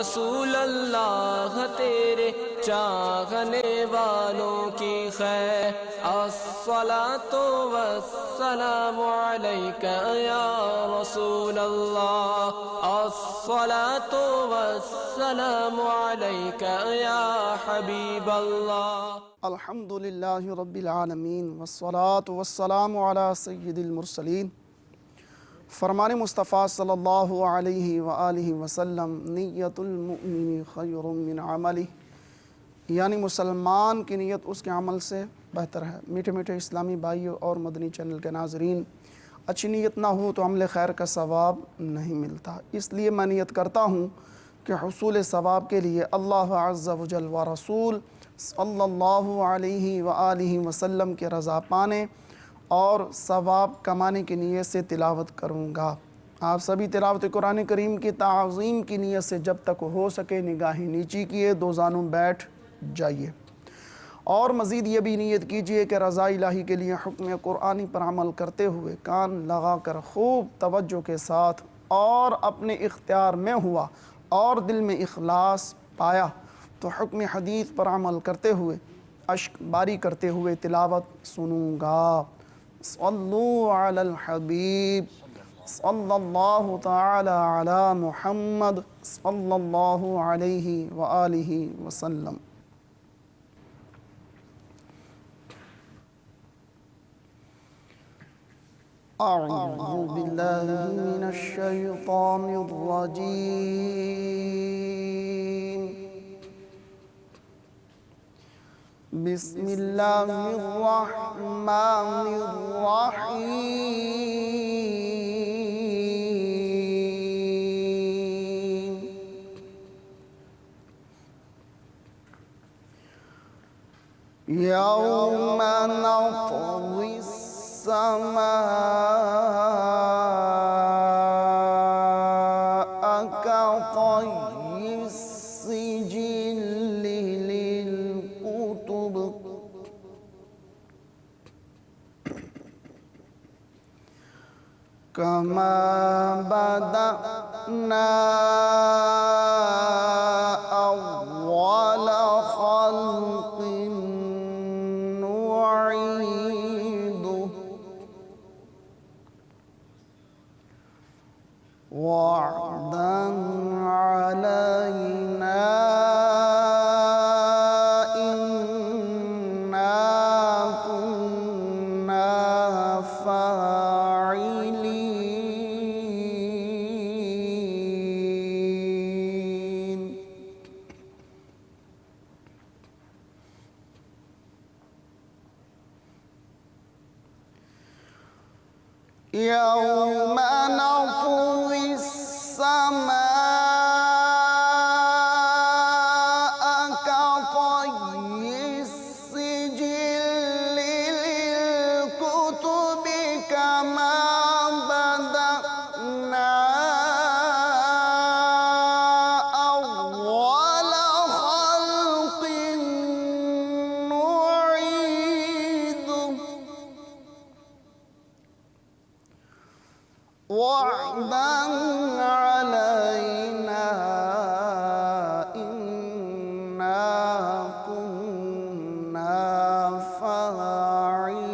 رسول اللہ تیرے چاہنے والوں کی خیر الصلاۃ والسلام علیک یا رسول اللہ الصلاۃ والسلام علیک یا حبیب اللہ الحمد للہ رب العالمین والصلاة والسلام علی سید المرسلین فرمان مصطفیٰ صلی اللہ علیہ وآلہ وسلم نیت المؤمن خیر من عملہ، یعنی مسلمان کی نیت اس کے عمل سے بہتر ہے۔ میٹھے میٹھے اسلامی بھائیوں اور مدنی چینل کے ناظرین، اچھی نیت نہ ہو تو عمل خیر کا ثواب نہیں ملتا، اس لیے میں نیت کرتا ہوں کہ حصول ثواب کے لیے اللہ عز و جل و رسول صلی اللہ علیہ وآلہ وسلم کے رضا پانے اور ثواب کمانے کی نیت سے تلاوت کروں گا۔ آپ سبھی تلاوت قرآن کریم کی تعظیم کی نیت سے جب تک ہو سکے نگاہیں نیچی کیے، دو زانوں بیٹھ جائیے، اور مزید یہ بھی نیت کیجئے کہ رضا الہی کے لیے حکم قرآنی پر عمل کرتے ہوئے کان لگا کر خوب توجہ کے ساتھ اور اپنے اختیار میں ہوا اور دل میں اخلاص پایا تو حکم حدیث پر عمل کرتے ہوئے اشک باری کرتے ہوئے تلاوت سنوں گا۔ صلو علی الحبیب صلی اللہ تعالی علی محمد صلی اللہ علیہ وآلہ وسلم۔ اعوذ باللہ من الشیطان الرجیم، بسم اللہ الرحمن الرحیم۔ یوم نطوی السماء كطي السجل للكتب كما بدأنا أول خلق نعيده وعدا علينا إنا كنا فاعلين۔ يوم نطوي السماء كطي السجل للكتب كما بدأنا أول خلق نعيده وعدا علينا إنا كنا فاعلين۔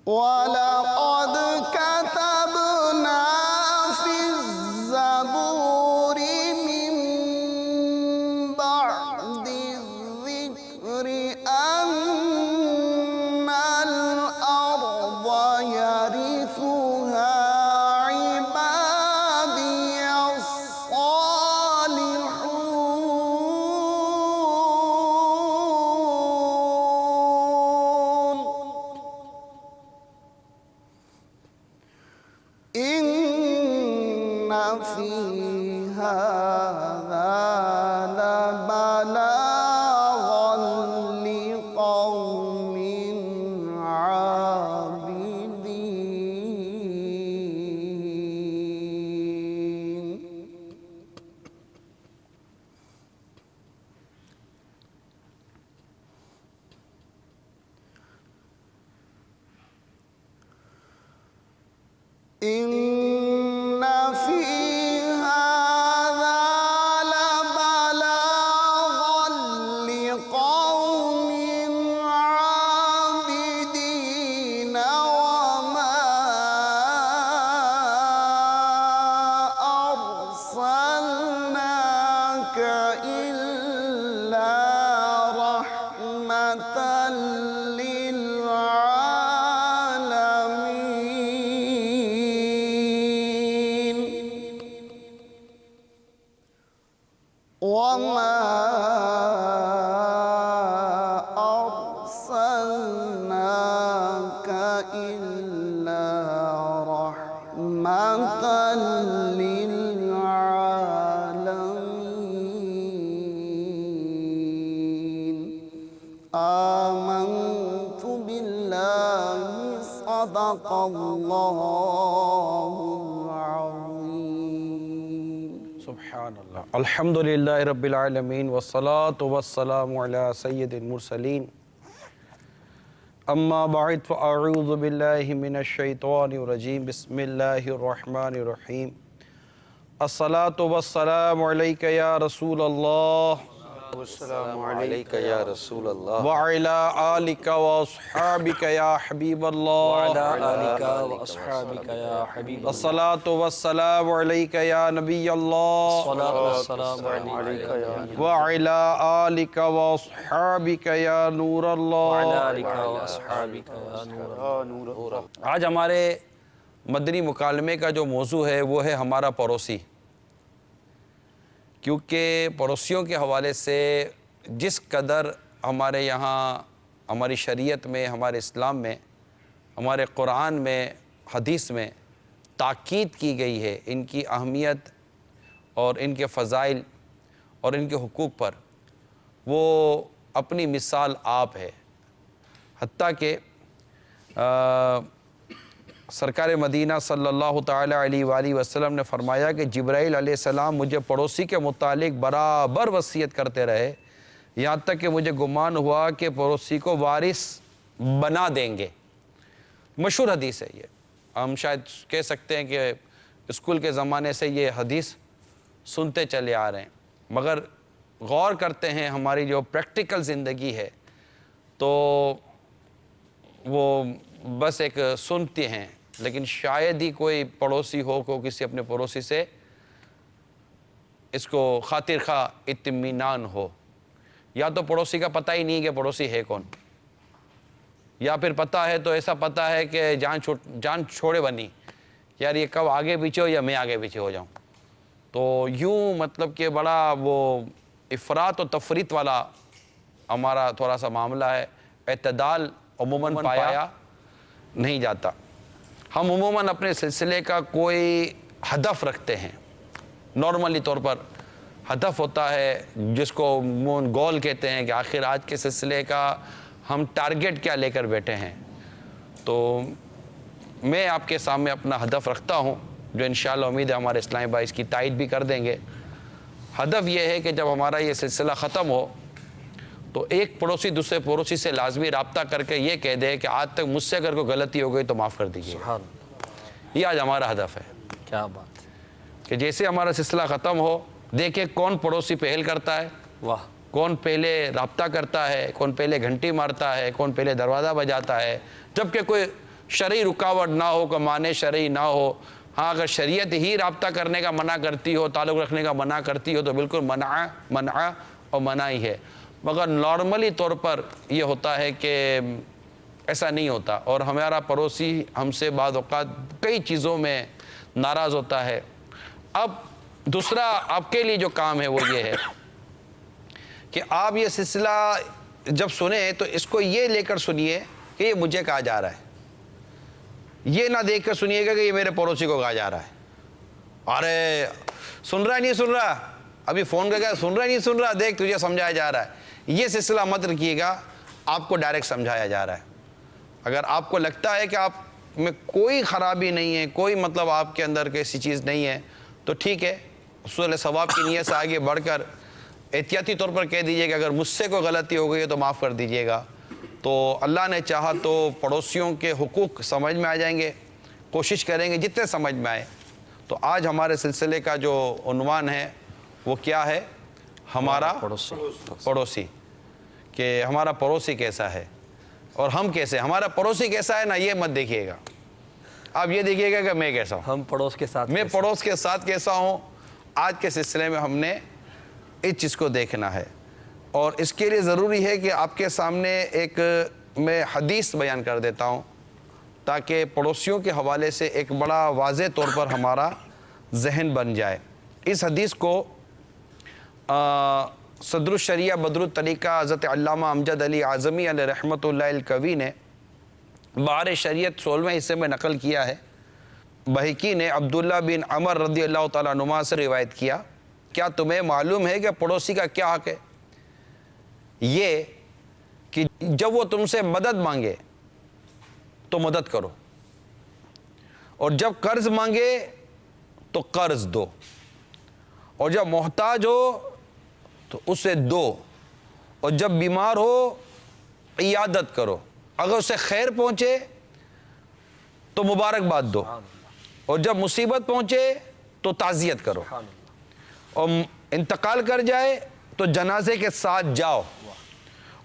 وَلَقَدْ كَتَبْنَا فِي الزَّبُورِ مِن بَعْدِ الذِّكْرِ أَنَّ الْأَرْضَ يَرِثُهَا عِبَادِيَ الصَّالِحُونَ۔ إِنَّ فِي هَذَا لَبَلَاغًا لِقَوْمٍ عَابِدِينَ۔ آمنت باللہ صدق اللہ العظیم۔ سبحان اللہ، الحمدللہ رب العالمین والصلاة والسلام علی سید المرسلین، اما بعد فاعوذ باللہ من الشیطان الرجیم، بسم اللہ الرحمن الرحیم، الصلاة والسلام علیک یا رسول اللہ والسلام علیک یا رسول اللہ وعلی آلک واصحابک یا حبیب اللہ وعلی آلک واصحابک یا حبیب اللہ الصلاة والسلام علیک یا نبی اللہ والسلام علیک یا وعلی آلک واصحابک یا نور وعلی اللہ۔ آلک واصحابک یا نور۔ آج ہمارے مدنی مکالمے کا جو موضوع ہے وہ ہے ہمارا پڑوسی، کیونکہ پڑوسیوں کے حوالے سے جس قدر ہمارے یہاں ہماری شریعت میں، ہمارے اسلام میں، ہمارے قرآن میں، حدیث میں تاکید کی گئی ہے ان کی اہمیت اور ان کے فضائل اور ان کے حقوق پر، وہ اپنی مثال آپ ہے۔ حتیٰ کہ سرکار مدینہ صلی اللہ تعالیٰ علیہ وآلہ وسلم نے فرمایا کہ جبرائیل علیہ السلام مجھے پڑوسی کے متعلق برابر وصیت کرتے رہے، یہاں تک کہ مجھے گمان ہوا کہ پڑوسی کو وارث بنا دیں گے۔ مشہور حدیث ہے یہ، ہم شاید کہہ سکتے ہیں کہ اسکول کے زمانے سے یہ حدیث سنتے چلے آ رہے ہیں، مگر غور کرتے ہیں ہماری جو پریکٹیکل زندگی ہے تو وہ بس ایک سنتے ہیں، لیکن شاید ہی کوئی پڑوسی ہو کو کسی اپنے پڑوسی سے اس کو خاطر خواہ اطمینان ہو، یا تو پڑوسی کا پتہ ہی نہیں کہ پڑوسی ہے کون، یا پھر پتہ ہے تو ایسا پتہ ہے کہ جان چھوڑے بنی، یار یہ کب آگے پیچھے ہو یا میں آگے پیچھے ہو جاؤں۔ تو یوں مطلب کہ بڑا وہ افراط و تفریط والا ہمارا تھوڑا سا معاملہ ہے، اعتدال عموماً پایا نہیں جاتا۔ ہم عموماً اپنے سلسلے کا کوئی ہدف رکھتے ہیں، نارملی طور پر ہدف ہوتا ہے جس کو گول کہتے ہیں کہ آخر آج کے سلسلے کا ہم ٹارگٹ کیا لے کر بیٹھے ہیں۔ تو میں آپ کے سامنے اپنا ہدف رکھتا ہوں جو انشاءاللہ امید ہے ہمارے اسلامی بھائی اس کی تائید بھی کر دیں گے۔ ہدف یہ ہے کہ جب ہمارا یہ سلسلہ ختم ہو تو ایک پڑوسی دوسرے پڑوسی سے لازمی رابطہ کر کے یہ کہہ دے کہ آج تک مجھ سے اگر کوئی غلطی ہو گئی تو معاف کر دیجیے۔ سبحان، یہ آج ہمارا ہدف ہے کیا بات ہے، کہ جیسے ہمارا سلسلہ ختم ہو دیکھیں کون پڑوسی پہل کرتا ہے، واہ، کون پہلے رابطہ کرتا ہے، کون پہلے گھنٹی مارتا ہے، کون پہلے دروازہ بجاتا ہے، جبکہ کوئی شرعی رکاوٹ نہ ہو، کوئی معنی شرعی نہ ہو۔ ہاں اگر شریعت ہی رابطہ کرنے کا منع کرتی ہو، تعلق رکھنے کا منع کرتی ہو تو بالکل منع اور منع ہی ہے، مگر نارملی طور پر یہ ہوتا ہے کہ ایسا نہیں ہوتا، اور ہمارا پڑوسی ہم سے بعض اوقات کئی چیزوں میں ناراض ہوتا ہے۔ اب دوسرا آپ کے لیے جو کام ہے وہ یہ ہے کہ آپ یہ سلسلہ جب سنیں تو اس کو یہ لے کر سنیے کہ یہ مجھے کہا جا رہا ہے، یہ نہ دیکھ کر سنیے گا کہ یہ میرے پڑوسی کو کہا جا رہا ہے۔ ارے سن رہا ہے نہیں سن رہا، ابھی فون کر کے سن رہا ہے نہیں سن رہا، دیکھ تجھے سمجھایا جا رہا ہے۔ یہ سلسلہ مت رکھیے گا، آپ کو ڈائریکٹ سمجھایا جا رہا ہے۔ اگر آپ کو لگتا ہے کہ آپ میں کوئی خرابی نہیں ہے، کوئی مطلب آپ کے اندر کیسی چیز نہیں ہے تو ٹھیک ہے، حصول ثواب کی نیت سے آگے بڑھ کر احتیاطی طور پر کہہ دیجیے کہ اگر مجھ سے کوئی غلطی ہو گئی ہے تو معاف کر دیجیے گا۔ تو اللہ نے چاہا تو پڑوسیوں کے حقوق سمجھ میں آ جائیں گے، کوشش کریں گے جتنے سمجھ میں آئے۔ تو آج ہمارے سلسلے کا جو عنوان ہے وہ کیا ہے؟ ہمارا پڑوسی، کہ ہمارا پڑوسی کیسا ہے اور ہم کیسے، ہمارا پڑوسی کیسا ہے نا یہ مت دیکھیے گا، آپ یہ دیکھیے گا کہ میں کیسا ہوں، ہم پڑوس کے ساتھ میں پڑوس کے ساتھ کیسا ہوں۔ آج کے سلسلے میں ہم نے اس چیز کو دیکھنا ہے، اور اس کے لیے ضروری ہے کہ آپ کے سامنے ایک میں حدیث بیان کر دیتا ہوں تاکہ پڑوسیوں کے حوالے سے ایک بڑا واضح طور پر ہمارا ذہن بن جائے۔ اس حدیث کو صدر الشریعہ بدر الطریقہ حضرت علامہ امجد علی اعظمی علیہ رحمۃ اللہ الکوی نے بہار شریعت 16ویں حصے میں نقل کیا ہے۔ بہقی نے عبداللہ بن عمر رضی اللہ تعالیٰ عنہما سے روایت کیا، کیا تمہیں معلوم ہے کہ پڑوسی کا کیا حق ہے؟ یہ کہ جب وہ تم سے مدد مانگے تو مدد کرو، اور جب قرض مانگے تو قرض دو، اور جب محتاج ہو تو اسے دو، اور جب بیمار ہو عیادت کرو، اگر اسے خیر پہنچے تو مبارکباد دو، اور جب مصیبت پہنچے تو تعزیت کرو، اور انتقال کر جائے تو جنازے کے ساتھ جاؤ،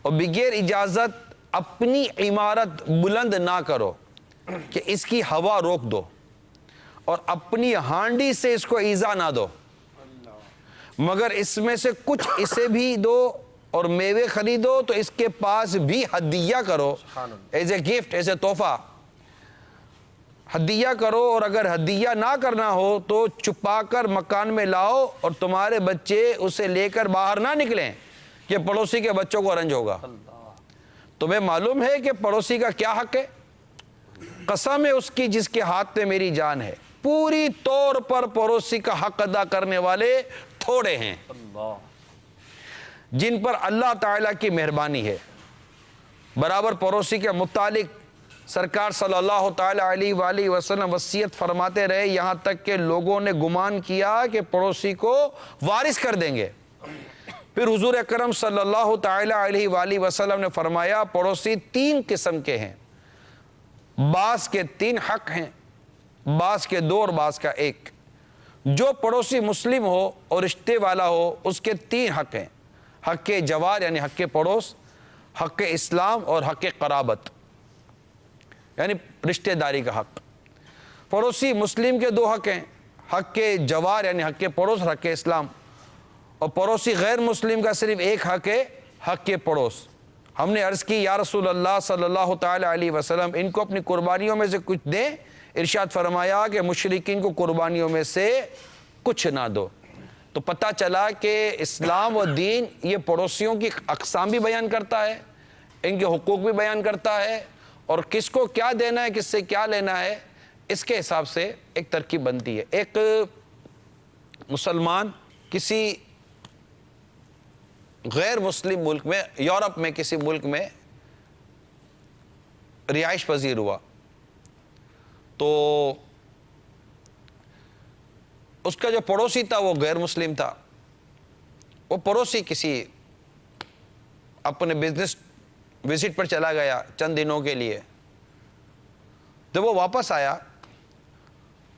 اور بغیر اجازت اپنی عمارت بلند نہ کرو کہ اس کی ہوا روک دو، اور اپنی ہانڈی سے اس کو ایذا نہ دو، مگر اس میں سے کچھ اسے بھی دو، اور میوے خریدو تو اس کے پاس بھی ہدیہ کرو، as a gift, as a تحفہ ہدیہ کرو، اور اگر ہدیہ نہ کرنا ہو تو چھپا کر مکان میں لاؤ، اور تمہارے بچے اسے لے کر باہر نہ نکلیں کہ پڑوسی کے بچوں کو رنج ہوگا۔ تمہیں معلوم ہے کہ پڑوسی کا کیا حق ہے؟ قسم ہے اس کی جس کے ہاتھ میں میری جان ہے، پوری طور پر پڑوسی کا حق ادا کرنے والے تھوڑے ہیں جن پر اللہ تعالیٰ کی مہربانی ہے۔ برابر پڑوسی کے متعلق سرکار صلی اللہ تعالیٰ علیہ وآلہ وسلم وصیت فرماتے رہے، یہاں تک کہ لوگوں نے گمان کیا کہ پڑوسی کو وارث کر دیں گے۔ پھر حضور اکرم صلی اللہ تعالیٰ علیہ وآلہ وسلم نے فرمایا پڑوسی 3 قسم کے ہیں، بعض کے 3 حق ہیں، بعض کے 2 اور بعض کا 1۔ جو پڑوسی مسلم ہو اور رشتے والا ہو اس کے 3 حق ہیں، حق جوار یعنی حق پڑوس، حق اسلام اور حق قرابت یعنی رشتہ داری کا حق۔ پڑوسی مسلم کے 2 حق ہیں، حق جوار یعنی حق پڑوس اور حق اسلام، اور پڑوسی غیر مسلم کا صرف 1 حق ہے، حق پڑوس۔ ہم نے عرض کی یا رسول اللہ صلی اللہ تعالیٰ علیہ وسلم ان کو اپنی قربانیوں میں سے کچھ دیں، ارشاد فرمایا کہ مشرکین کو قربانیوں میں سے کچھ نہ دو۔ تو پتہ چلا کہ اسلام و دین یہ پڑوسیوں کی اقسام بھی بیان کرتا ہے، ان کے حقوق بھی بیان کرتا ہے، اور کس کو کیا دینا ہے کس سے کیا لینا ہے اس کے حساب سے ایک ترکیب بنتی ہے۔ ایک مسلمان کسی غیر مسلم ملک میں، یورپ میں کسی ملک میں رہائش پذیر ہوا، تو اس کا جو پڑوسی تھا وہ غیر مسلم تھا۔ وہ پڑوسی کسی اپنے بزنس وزٹ پر چلا گیا چند دنوں کے لیے، جب وہ واپس آیا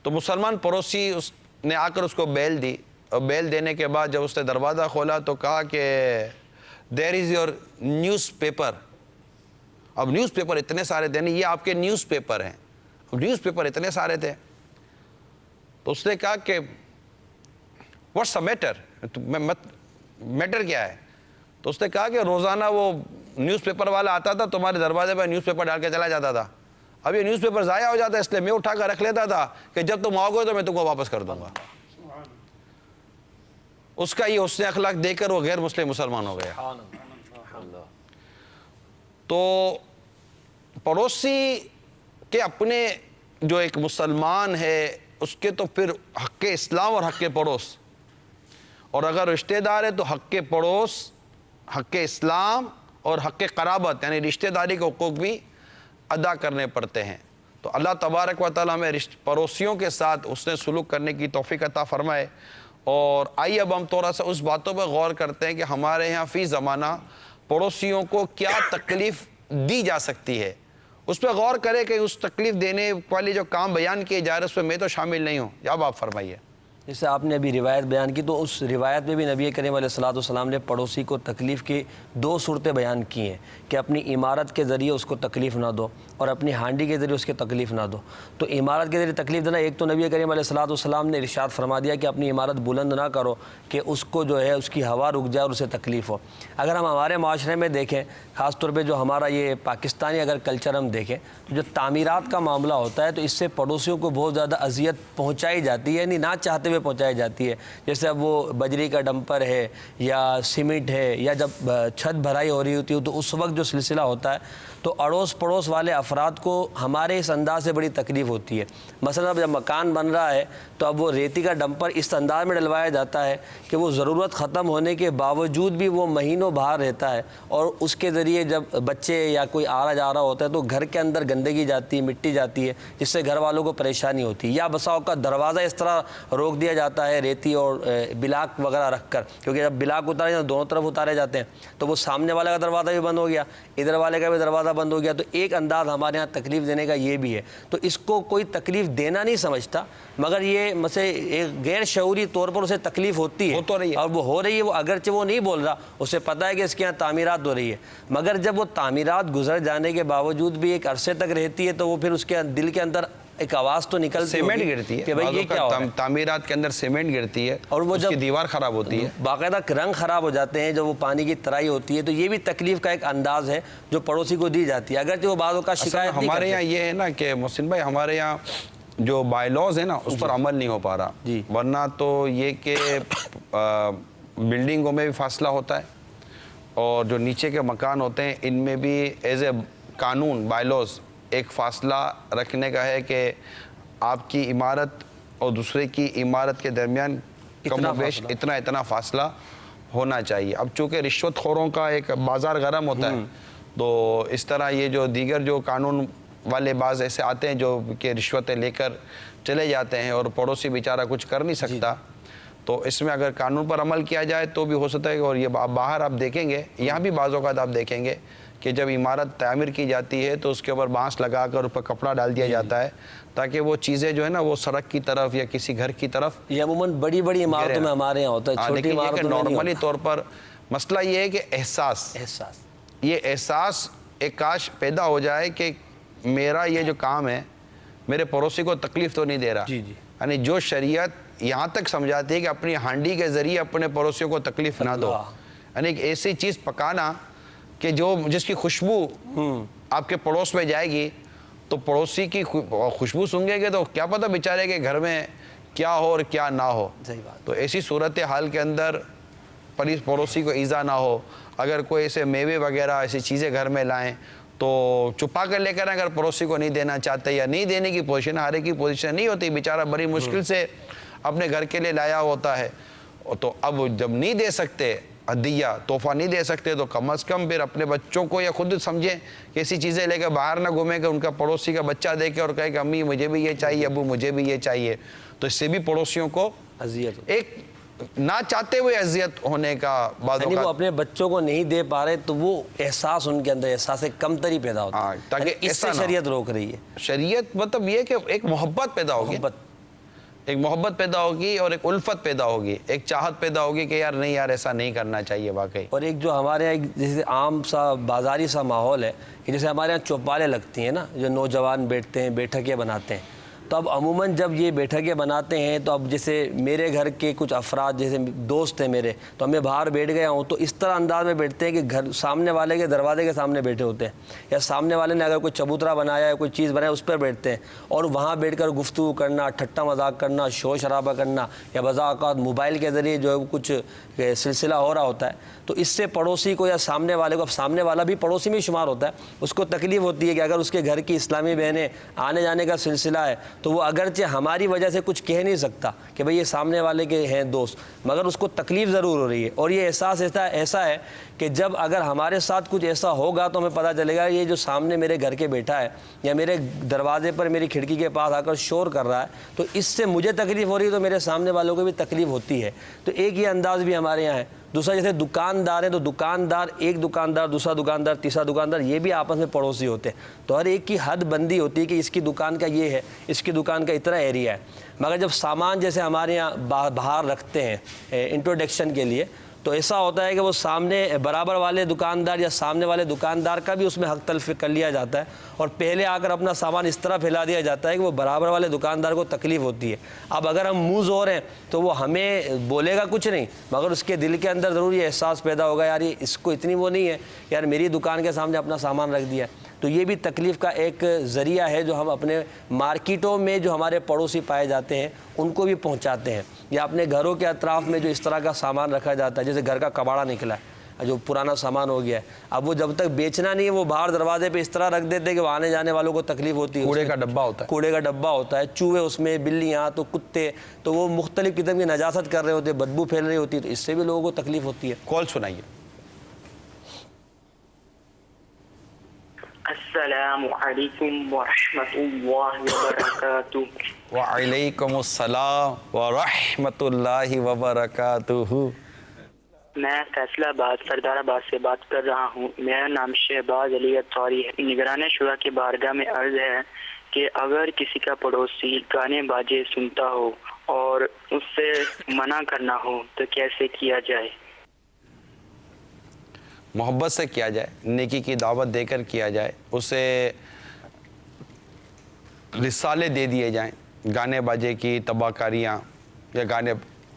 تو مسلمان پڑوسی اس نے آ کر اس کو بیل دی، اور بیل دینے کے بعد جب اس نے دروازہ کھولا تو کہا کہ دیر از یور نیوز پیپر۔ اب نیوز پیپر اتنے سارے تھے، نہیں یہ آپ کے نیوز پیپر ہیں، اب نیوز پیپر اتنے سارے تھے، تو اس نے کہا کہ واٹس دا میٹر، میٹر کیا ہے؟ تو اس نے کہا کہ روزانہ وہ نیوز پیپر والا آتا تھا، تمہارے دروازے پر نیوز پیپر ڈال کے چلا جاتا تھا، اب یہ نیوز پیپر ضائع ہو جاتا ہے، اس لیے میں اٹھا کر رکھ لیتا تھا کہ جب تم آؤ گے تو میں تم کو واپس کر دوں گا۔ اس کا یہ حسن اخلاق دیکھ کر وہ غیر مسلم مسلمان ہو گیا۔ تو پڑوسی کے اپنے جو ایک مسلمان ہے اس کے تو پھر حق اسلام اور حق پڑوس، اور اگر رشتہ دار ہے تو حق پڑوس، حق اسلام اور حق قرابت یعنی رشتہ داری کے حقوق بھی ادا کرنے پڑتے ہیں۔ تو اللہ تبارک و تعالیٰ ہمیں پڑوسیوں کے ساتھ اس نے سلوک کرنے کی توفیق عطا فرمائے۔ اور آئیے اب ہم تھوڑا سا اس باتوں پہ غور کرتے ہیں کہ ہمارے یہاں فی زمانہ پڑوسیوں کو کیا تکلیف دی جا سکتی ہے، اس پہ غور کریں کہ اس تکلیف دینے والے جو کام بیان کیے جا رہے ہیں اس پہ میں تو شامل نہیں ہوں، اب آپ فرمائیے۔ جیسے آپ نے ابھی روایت بیان کی تو اس روایت میں بھی نبی کریم علیہ الصلوۃ والسلام نے پڑوسی کو تکلیف کی 2 صورتیں بیان کی ہیں کہ اپنی عمارت کے ذریعے اس کو تکلیف نہ دو اور اپنی ہانڈی کے ذریعے اس کے تکلیف نہ دو۔ تو عمارت کے ذریعے تکلیف دینا، ایک تو نبی کریم علیہ الصلوۃ والسلام نے ارشاد فرما دیا کہ اپنی عمارت بلند نہ کرو کہ اس کو جو ہے اس کی ہوا رک جائے اور اسے تکلیف ہو۔ اگر ہم ہمارے معاشرے میں دیکھیں، خاص طور پہ جو ہمارا یہ پاکستانی اگر کلچر ہم دیکھیں تو جو تعمیرات کا معاملہ ہوتا ہے تو اس سے پڑوسیوں کو بہت زیادہ اذیت پہنچائی جاتی ہے، یعنی نہ چاہتے ہوئے ہوئے پہنچائی جاتی ہے. جیسے اب وہ بجری کا ڈمپر ہے یا سیمنٹ ہے یا جب چھت بھرائی ہو رہی ہوتی ہے تو اس وقت جو سلسلہ ہوتا ہے تو اڑوس پڑوس والے افراد کو ہمارے اس انداز سے بڑی تکلیف ہوتی ہے. مثلا اب جب مکان بن رہا ہے تو اب وہ ریتی کا ڈمپر اس انداز میں ڈلوایا جاتا ہے کہ وہ ضرورت ختم ہونے کے باوجود بھی وہ مہینوں باہر رہتا ہے, اور اس کے ذریعے جب بچے یا کوئی آ رہا جا رہا ہوتا ہے تو گھر کے اندر گندگی جاتی ہے, مٹی جاتی ہے, جس سے گھر والوں کو پریشانی ہوتی ہے. یا بسا اوقات دروازہ اس طرح روک دیا جاتا ہے ریتی اور بلاک وغیرہ رکھ کر, کیونکہ جب بلاک اتارے جاتے ہیں دونوں طرف اتارے جاتے ہیں تو وہ سامنے والے کا دروازہ بھی بند ہو گیا, ادھر والے کا بھی دروازہ بند ہو گیا. تو ایک انداز ہمارے یہاں تکلیف دینے کا یہ بھی ہے. تو اس کو کوئی تکلیف دینا نہیں سمجھتا, مگر یہ مثلا ایک غیر شعوری طور پر اسے تکلیف ہوتی ہے اور وہ ہو رہی ہے. وہ اگرچہ وہ نہیں بول رہا, اسے پتہ ہے کہ اس کے یہاں تعمیرات ہو رہی ہے, مگر جب وہ تعمیرات گزر جانے کے باوجود بھی ایک عرصے تک رہتی ہے تو وہ پھر اس کے دل کے اندر ایک آواز تو نکلتی سیمنٹ گرتی ہے کہ بھئی یہ کیا ہو رہا ہے. تعمیرات کے اندر سیمنٹ گرتی ہے اور وہ اس جب کی دیوار خراب ہوتی ہے, باقاعدہ رنگ خراب ہو جاتے ہیں, جب وہ پانی کی ترائی ہوتی ہے تو یہ بھی تکلیف کا ایک انداز ہے جو پڑوسی کو دی جاتی ہے. اگرچہ وہ بعضوں کا شکایت نہیں ہمارے یہاں یہ ہے نا کہ محسن بھائی, ہمارے یہاں جو بائی لاز ہے نا اس پر عمل نہیں ہو پا رہا. ورنہ تو یہ کہ بلڈنگوں میں بھی فاصلہ ہوتا ہے اور جو نیچے کے مکان ہوتے ہیں ان میں بھی ایز اے قانون بائی لاز ایک فاصلہ رکھنے کا ہے کہ آپ کی عمارت اور دوسرے کی عمارت کے درمیان کم و بیش اتنا فاصلہ ہونا چاہیے. اب چونکہ رشوت خوروں کا ایک بازار گرم ہوتا ہے تو اس طرح یہ جو دیگر جو قانون والے بعض ایسے آتے ہیں جو کہ رشوتیں لے کر چلے جاتے ہیں اور پڑوسی بیچارہ کچھ کر نہیں سکتا. تو اس میں اگر قانون پر عمل کیا جائے تو بھی ہو سکتا ہے. اور یہ باہر آپ دیکھیں گے, یہاں بھی بعض اوقات آپ دیکھیں گے کہ جب عمارت تعمیر کی جاتی ہے تو اس کے اوپر بانس لگا کر اوپر کپڑا ڈال دیا جاتا ہے تاکہ وہ چیزیں جو ہے نا وہ سڑک کی طرف یا کسی گھر کی طرف, یہ عموماً بڑی بڑی عمارتوں میں ہمارے یہاں ہوتا ہے, چھوٹی عمارتوں میں نارملی طور پر مسئلہ یہ ہے کہ یہ احساس ایک کاش پیدا ہو جائے کہ میرا یہ جو کام ہے میرے پڑوسی کو تکلیف تو نہیں دے رہا. یعنی جو شریعت یہاں تک سمجھاتی ہے کہ اپنی ہانڈی کے ذریعے اپنے پڑوسیوں کو تکلیف نہ دو, یعنی ایک ایسی چیز پکانا کہ جس کی خوشبو آپ کے پڑوس میں جائے گی تو پڑوسی کی خوشبو سونگے گے تو کیا پتہ بیچارے کے گھر میں کیا ہو اور کیا نہ ہو. تو ایسی صورتحال کے اندر پڑوسی کو ایزا نہ ہو. اگر کوئی ایسے میوے وغیرہ ایسی چیزیں گھر میں لائیں تو چھپا کر لے کر, اگر پڑوسی کو نہیں دینا چاہتے یا نہیں دینے کی پوزیشن, ہر ایک کی پوزیشن نہیں ہوتی, بیچارہ بڑی مشکل سے اپنے گھر کے لیے لایا ہوتا ہے, تو اب جب نہیں دے سکتے عدیہ تحفہ نہیں دے سکتے تو کم از کم پھر اپنے بچوں کو یا خود سمجھیں کہ ایسی چیزیں لے کے باہر نہ گھومیں کہ ان کا پڑوسی کا بچہ دیکھے اور کہے کہ امی مجھے بھی یہ چاہیے, ابو مجھے بھی یہ چاہیے. تو اس سے بھی پڑوسیوں کو ایک نہ چاہتے ہوئے اذیت ہونے کا بعض اوقات, وہ اپنے بچوں کو نہیں دے پا رہے تو وہ احساس ان کے اندر احساس کمتری پیدا ہوتا ہے, تاکہ اس سے شریعت روک رہی ہے. شریعت مطلب یہ کہ ایک محبت پیدا ہوگی, ایک محبت پیدا ہوگی اور ایک الفت پیدا ہوگی, ایک چاہت پیدا ہوگی کہ یار نہیں یار ایسا نہیں کرنا چاہیے واقعی. اور ایک جو ہمارے یہاں جیسے عام سا بازاری سا ماحول ہے کہ جیسے ہمارے یہاں چوپالیں لگتی ہیں نا, جو نوجوان بیٹھتے ہیں بیٹھکیں بناتے ہیں, تو اب عموماً جب یہ بیٹھکیں بناتے ہیں تو اب جیسے میرے گھر کے کچھ افراد جیسے دوست ہیں میرے, تو میں باہر بیٹھ گیا ہوں تو اس طرح انداز میں بیٹھتے ہیں کہ گھر سامنے والے کے دروازے کے سامنے بیٹھے ہوتے ہیں, یا سامنے والے نے اگر کوئی چبوترا بنایا ہے کوئی چیز بنایا اس پر بیٹھتے ہیں, اور وہاں بیٹھ کر گفتگو کرنا, ٹھٹا مذاق کرنا, شور شرابہ کرنا, یا بعض اوقات موبائل کے ذریعے جو ہے کچھ سلسلہ ہو رہا ہوتا ہے. تو اس سے پڑوسی کو یا سامنے والے کو, اب سامنے والا بھی پڑوسی میں شمار ہوتا ہے, اس کو تکلیف ہوتی ہے کہ اگر اس کے گھر کی اسلامی بہنیں آنے جانے کا سلسلہ ہے تو وہ اگرچہ ہماری وجہ سے کچھ کہہ نہیں سکتا کہ بھئی یہ سامنے والے کے ہیں دوست, مگر اس کو تکلیف ضرور ہو رہی ہے. اور یہ احساس ایسا ہے کہ جب اگر ہمارے ساتھ کچھ ایسا ہوگا تو ہمیں پتہ چلے گا یہ جو سامنے میرے گھر کے بیٹھا ہے یا میرے دروازے پر میری کھڑکی کے پاس آ کر شور کر رہا ہے تو اس سے مجھے تکلیف ہو رہی ہے تو میرے سامنے والوں کو بھی تکلیف ہوتی ہے. تو ایک یہ انداز بھی ہمارے یہاں ہے. دوسرا جیسے دکاندار ہیں تو دکاندار, ایک دکاندار دوسرا دکاندار تیسرا دکاندار, یہ بھی آپس میں پڑوسی ہوتے ہیں. تو ہر ایک کی حد بندی ہوتی ہے کہ اس کی دکان کا یہ ہے, اس کی دکان کا اتنا ایریا ہے. مگر جب سامان جیسے ہمارے یہاں باہر رکھتے ہیں انٹروڈکشن کے لیے تو ایسا ہوتا ہے کہ وہ سامنے برابر والے دکاندار یا سامنے والے دکاندار کا بھی اس میں حق تلف کر لیا جاتا ہے, اور پہلے آ کر اپنا سامان اس طرح پھیلا دیا جاتا ہے کہ وہ برابر والے دکاندار کو تکلیف ہوتی ہے. اب اگر ہم منہ زور ہیں تو وہ ہمیں بولے گا کچھ نہیں, مگر اس کے دل کے اندر ضرور یہ احساس پیدا ہوگا یار یہ اس کو اتنی وہ نہیں ہے یار میری دکان کے سامنے اپنا سامان رکھ دیا. تو یہ بھی تکلیف کا ایک ذریعہ ہے جو ہم اپنے مارکیٹوں میں جو ہمارے پڑوسی پائے جاتے ہیں ان کو بھی پہنچاتے ہیں، یا اپنے گھروں کے اطراف میں جو اس طرح کا سامان رکھا جاتا ہے، جیسے گھر کا کباڑا نکلا ہے جو پرانا سامان ہو گیا ہے، اب وہ جب تک بیچنا نہیں ہے وہ باہر دروازے پہ اس طرح رکھ دیتے کہ وہ آنے جانے والوں کو تکلیف ہوتی ہے، کوڑے کا ڈبہ ہوتا ہے، کوڑے کا ڈبہ ہوتا ہے، چوہے اس میں، بلیاں، تو کتے، تو وہ مختلف قسم کی نجاست کر رہے ہوتے ہیں، بدبو پھیل رہی ہوتی ہے، تو اس سے بھی لوگوں کو تکلیف ہوتی ہے۔ کال سنائیے۔ السلام علیکم ورحمۃ اللہ وبرکاتہ۔ وعلیکم السلام ورحمۃ اللہ وبرکاتہ۔ میں فیصلہ آباد سردار آباد سے بات کر رہا ہوں۔ میرا نام شہباز علی اطواری ہے۔ نگران شورا کی بارگاہ میں عرض ہے کہ اگر کسی کا پڑوسی گانے باجے سنتا ہو اور اس سے منع کرنا ہو تو کیسے کیا جائے؟ محبت سے کیا جائے، نیکی کی دعوت دے کر کیا جائے، اسے رسالے دے دیے جائیں، گانے باجے کی تباہ کاریاں یا گانے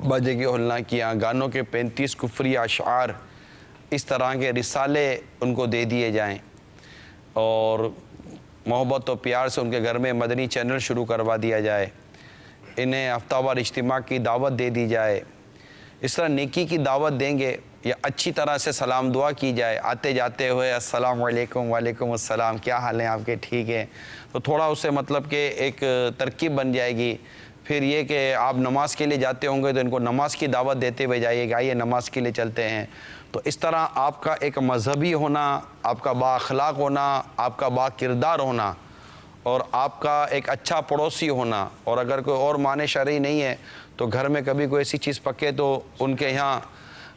باجے کی ہولناکیاں، گانوں کے 35 کفری اشعار، اس طرح کے رسالے ان کو دے دیے جائیں، اور محبت و پیار سے ان کے گھر میں مدنی چینل شروع کروا دیا جائے، انہیں ہفتہ وار اجتماع کی دعوت دے دی جائے۔ اس طرح نیکی کی دعوت دیں گے یا اچھی طرح سے سلام دعا کی جائے، آتے جاتے ہوئے السلام علیکم، وعلیکم السلام، کیا حال ہیں آپ کے، ٹھیک ہے، تو تھوڑا اس سے مطلب کہ ایک ترکیب بن جائے گی۔ پھر یہ کہ آپ نماز کے لیے جاتے ہوں گے تو ان کو نماز کی دعوت دیتے ہوئے جائیے کہ آئیے نماز کے لیے چلتے ہیں۔ تو اس طرح آپ کا ایک مذہبی ہونا، آپ کا با اخلاق ہونا، آپ کا با کردار ہونا، اور آپ کا ایک اچھا پڑوسی ہونا، اور اگر کوئی اور معنی شرعی نہیں ہے تو گھر میں کبھی کوئی ایسی چیز پکے تو ان کے یہاں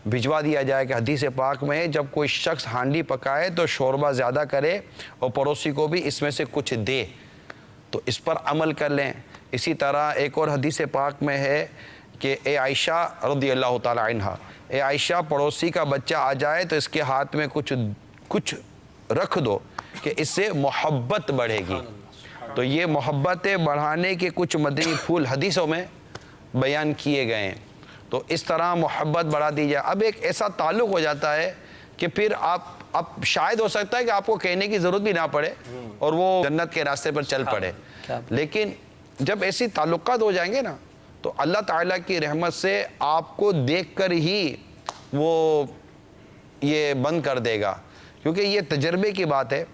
بھجوا دیا جائے کہ حدیث پاک میں جب کوئی شخص ہانڈی پکائے تو شوربہ زیادہ کرے اور پڑوسی کو بھی اس میں سے کچھ دے، تو اس پر عمل کر لیں۔ اسی طرح ایک اور حدیث پاک میں ہے کہ اے عائشہ رضی اللہ تعالی عنہ، اے عائشہ پڑوسی کا بچہ آ جائے تو اس کے ہاتھ میں کچھ رکھ دو کہ اس سے محبت بڑھے گی۔ تو یہ محبتیں بڑھانے کے کچھ مدنی پھول حدیثوں میں بیان کیے گئے ہیں، تو اس طرح محبت بڑھا دی جائے۔ اب ایک ایسا تعلق ہو جاتا ہے کہ پھر آپ شاید ہو سکتا ہے کہ آپ کو کہنے کی ضرورت بھی نہ پڑے اور وہ جنت کے راستے پر چل پڑے، لیکن جب ایسی تعلقات ہو جائیں گے نا تو اللہ تعالیٰ کی رحمت سے آپ کو دیکھ کر ہی وہ یہ بند کر دے گا، کیونکہ یہ تجربے کی بات ہے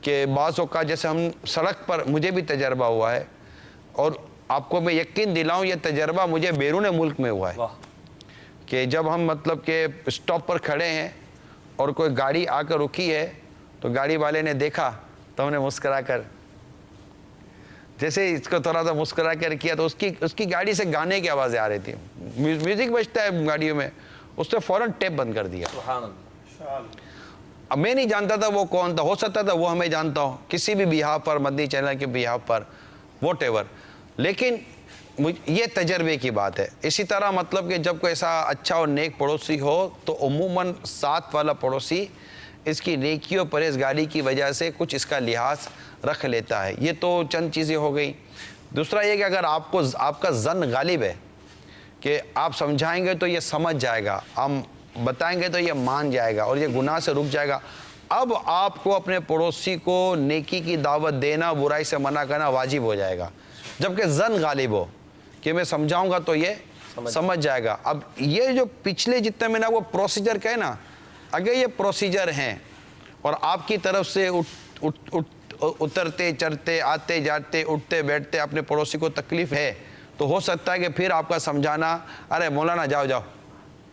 کہ بعض اوقات جیسے ہم سڑک پر، مجھے بھی تجربہ ہوا ہے، اور آپ کو میں یقین دلاؤں یہ تجربہ مجھے بیرون ملک میں ہوا ہے کہ جب ہم مطلب کہ اسٹاپ پر کھڑے ہیں اور کوئی گاڑی آ کر رکی ہے تو گاڑی والے نے دیکھا تو ہم نے مسکرا کر، جیسے اس کو تھوڑا سا مسکرا کر کیا تو اس کی گاڑی سے گانے کی آوازیں آ رہی تھی، میوزک بجتا ہے گاڑیوں میں، اس نے فوراً ٹیپ بند کر دیا۔ اب میں نہیں جانتا تھا وہ کون تھا، ہو سکتا تھا وہ ہمیں جانتا ہو کسی بھی بیہاف پر، مدنی چینل کے بیہاف پر، واٹ ایور، لیکن یہ تجربے کی بات ہے۔ اسی طرح مطلب کہ جب کوئی ایسا اچھا اور نیک پڑوسی ہو تو عموماً ساتھ والا پڑوسی اس کی نیکی و پرہیزگاری کی وجہ سے کچھ اس کا لحاظ رکھ لیتا ہے۔ یہ تو چند چیزیں ہو گئی۔ دوسرا یہ کہ اگر آپ کا ظن غالب ہے کہ آپ سمجھائیں گے تو یہ سمجھ جائے گا، ہم بتائیں گے تو یہ مان جائے گا اور یہ گناہ سے رک جائے گا، اب آپ کو اپنے پڑوسی کو نیکی کی دعوت دینا، برائی سے منع کرنا واجب ہو جائے گا، جبکہ ظن غالب ہو کہ میں سمجھاؤں گا تو یہ سمجھ جائے گا۔ اب یہ جو پچھلے جتنے میں نے وہ پروسیجر کہے نا، اگر یہ پروسیجر ہیں اور آپ کی طرف سے اترتے چڑھتے، آتے جاتے، اٹھتے بیٹھتے اپنے پڑوسی کو تکلیف ہے تو ہو سکتا ہے کہ پھر آپ کا سمجھانا، ارے مولانا جاؤ،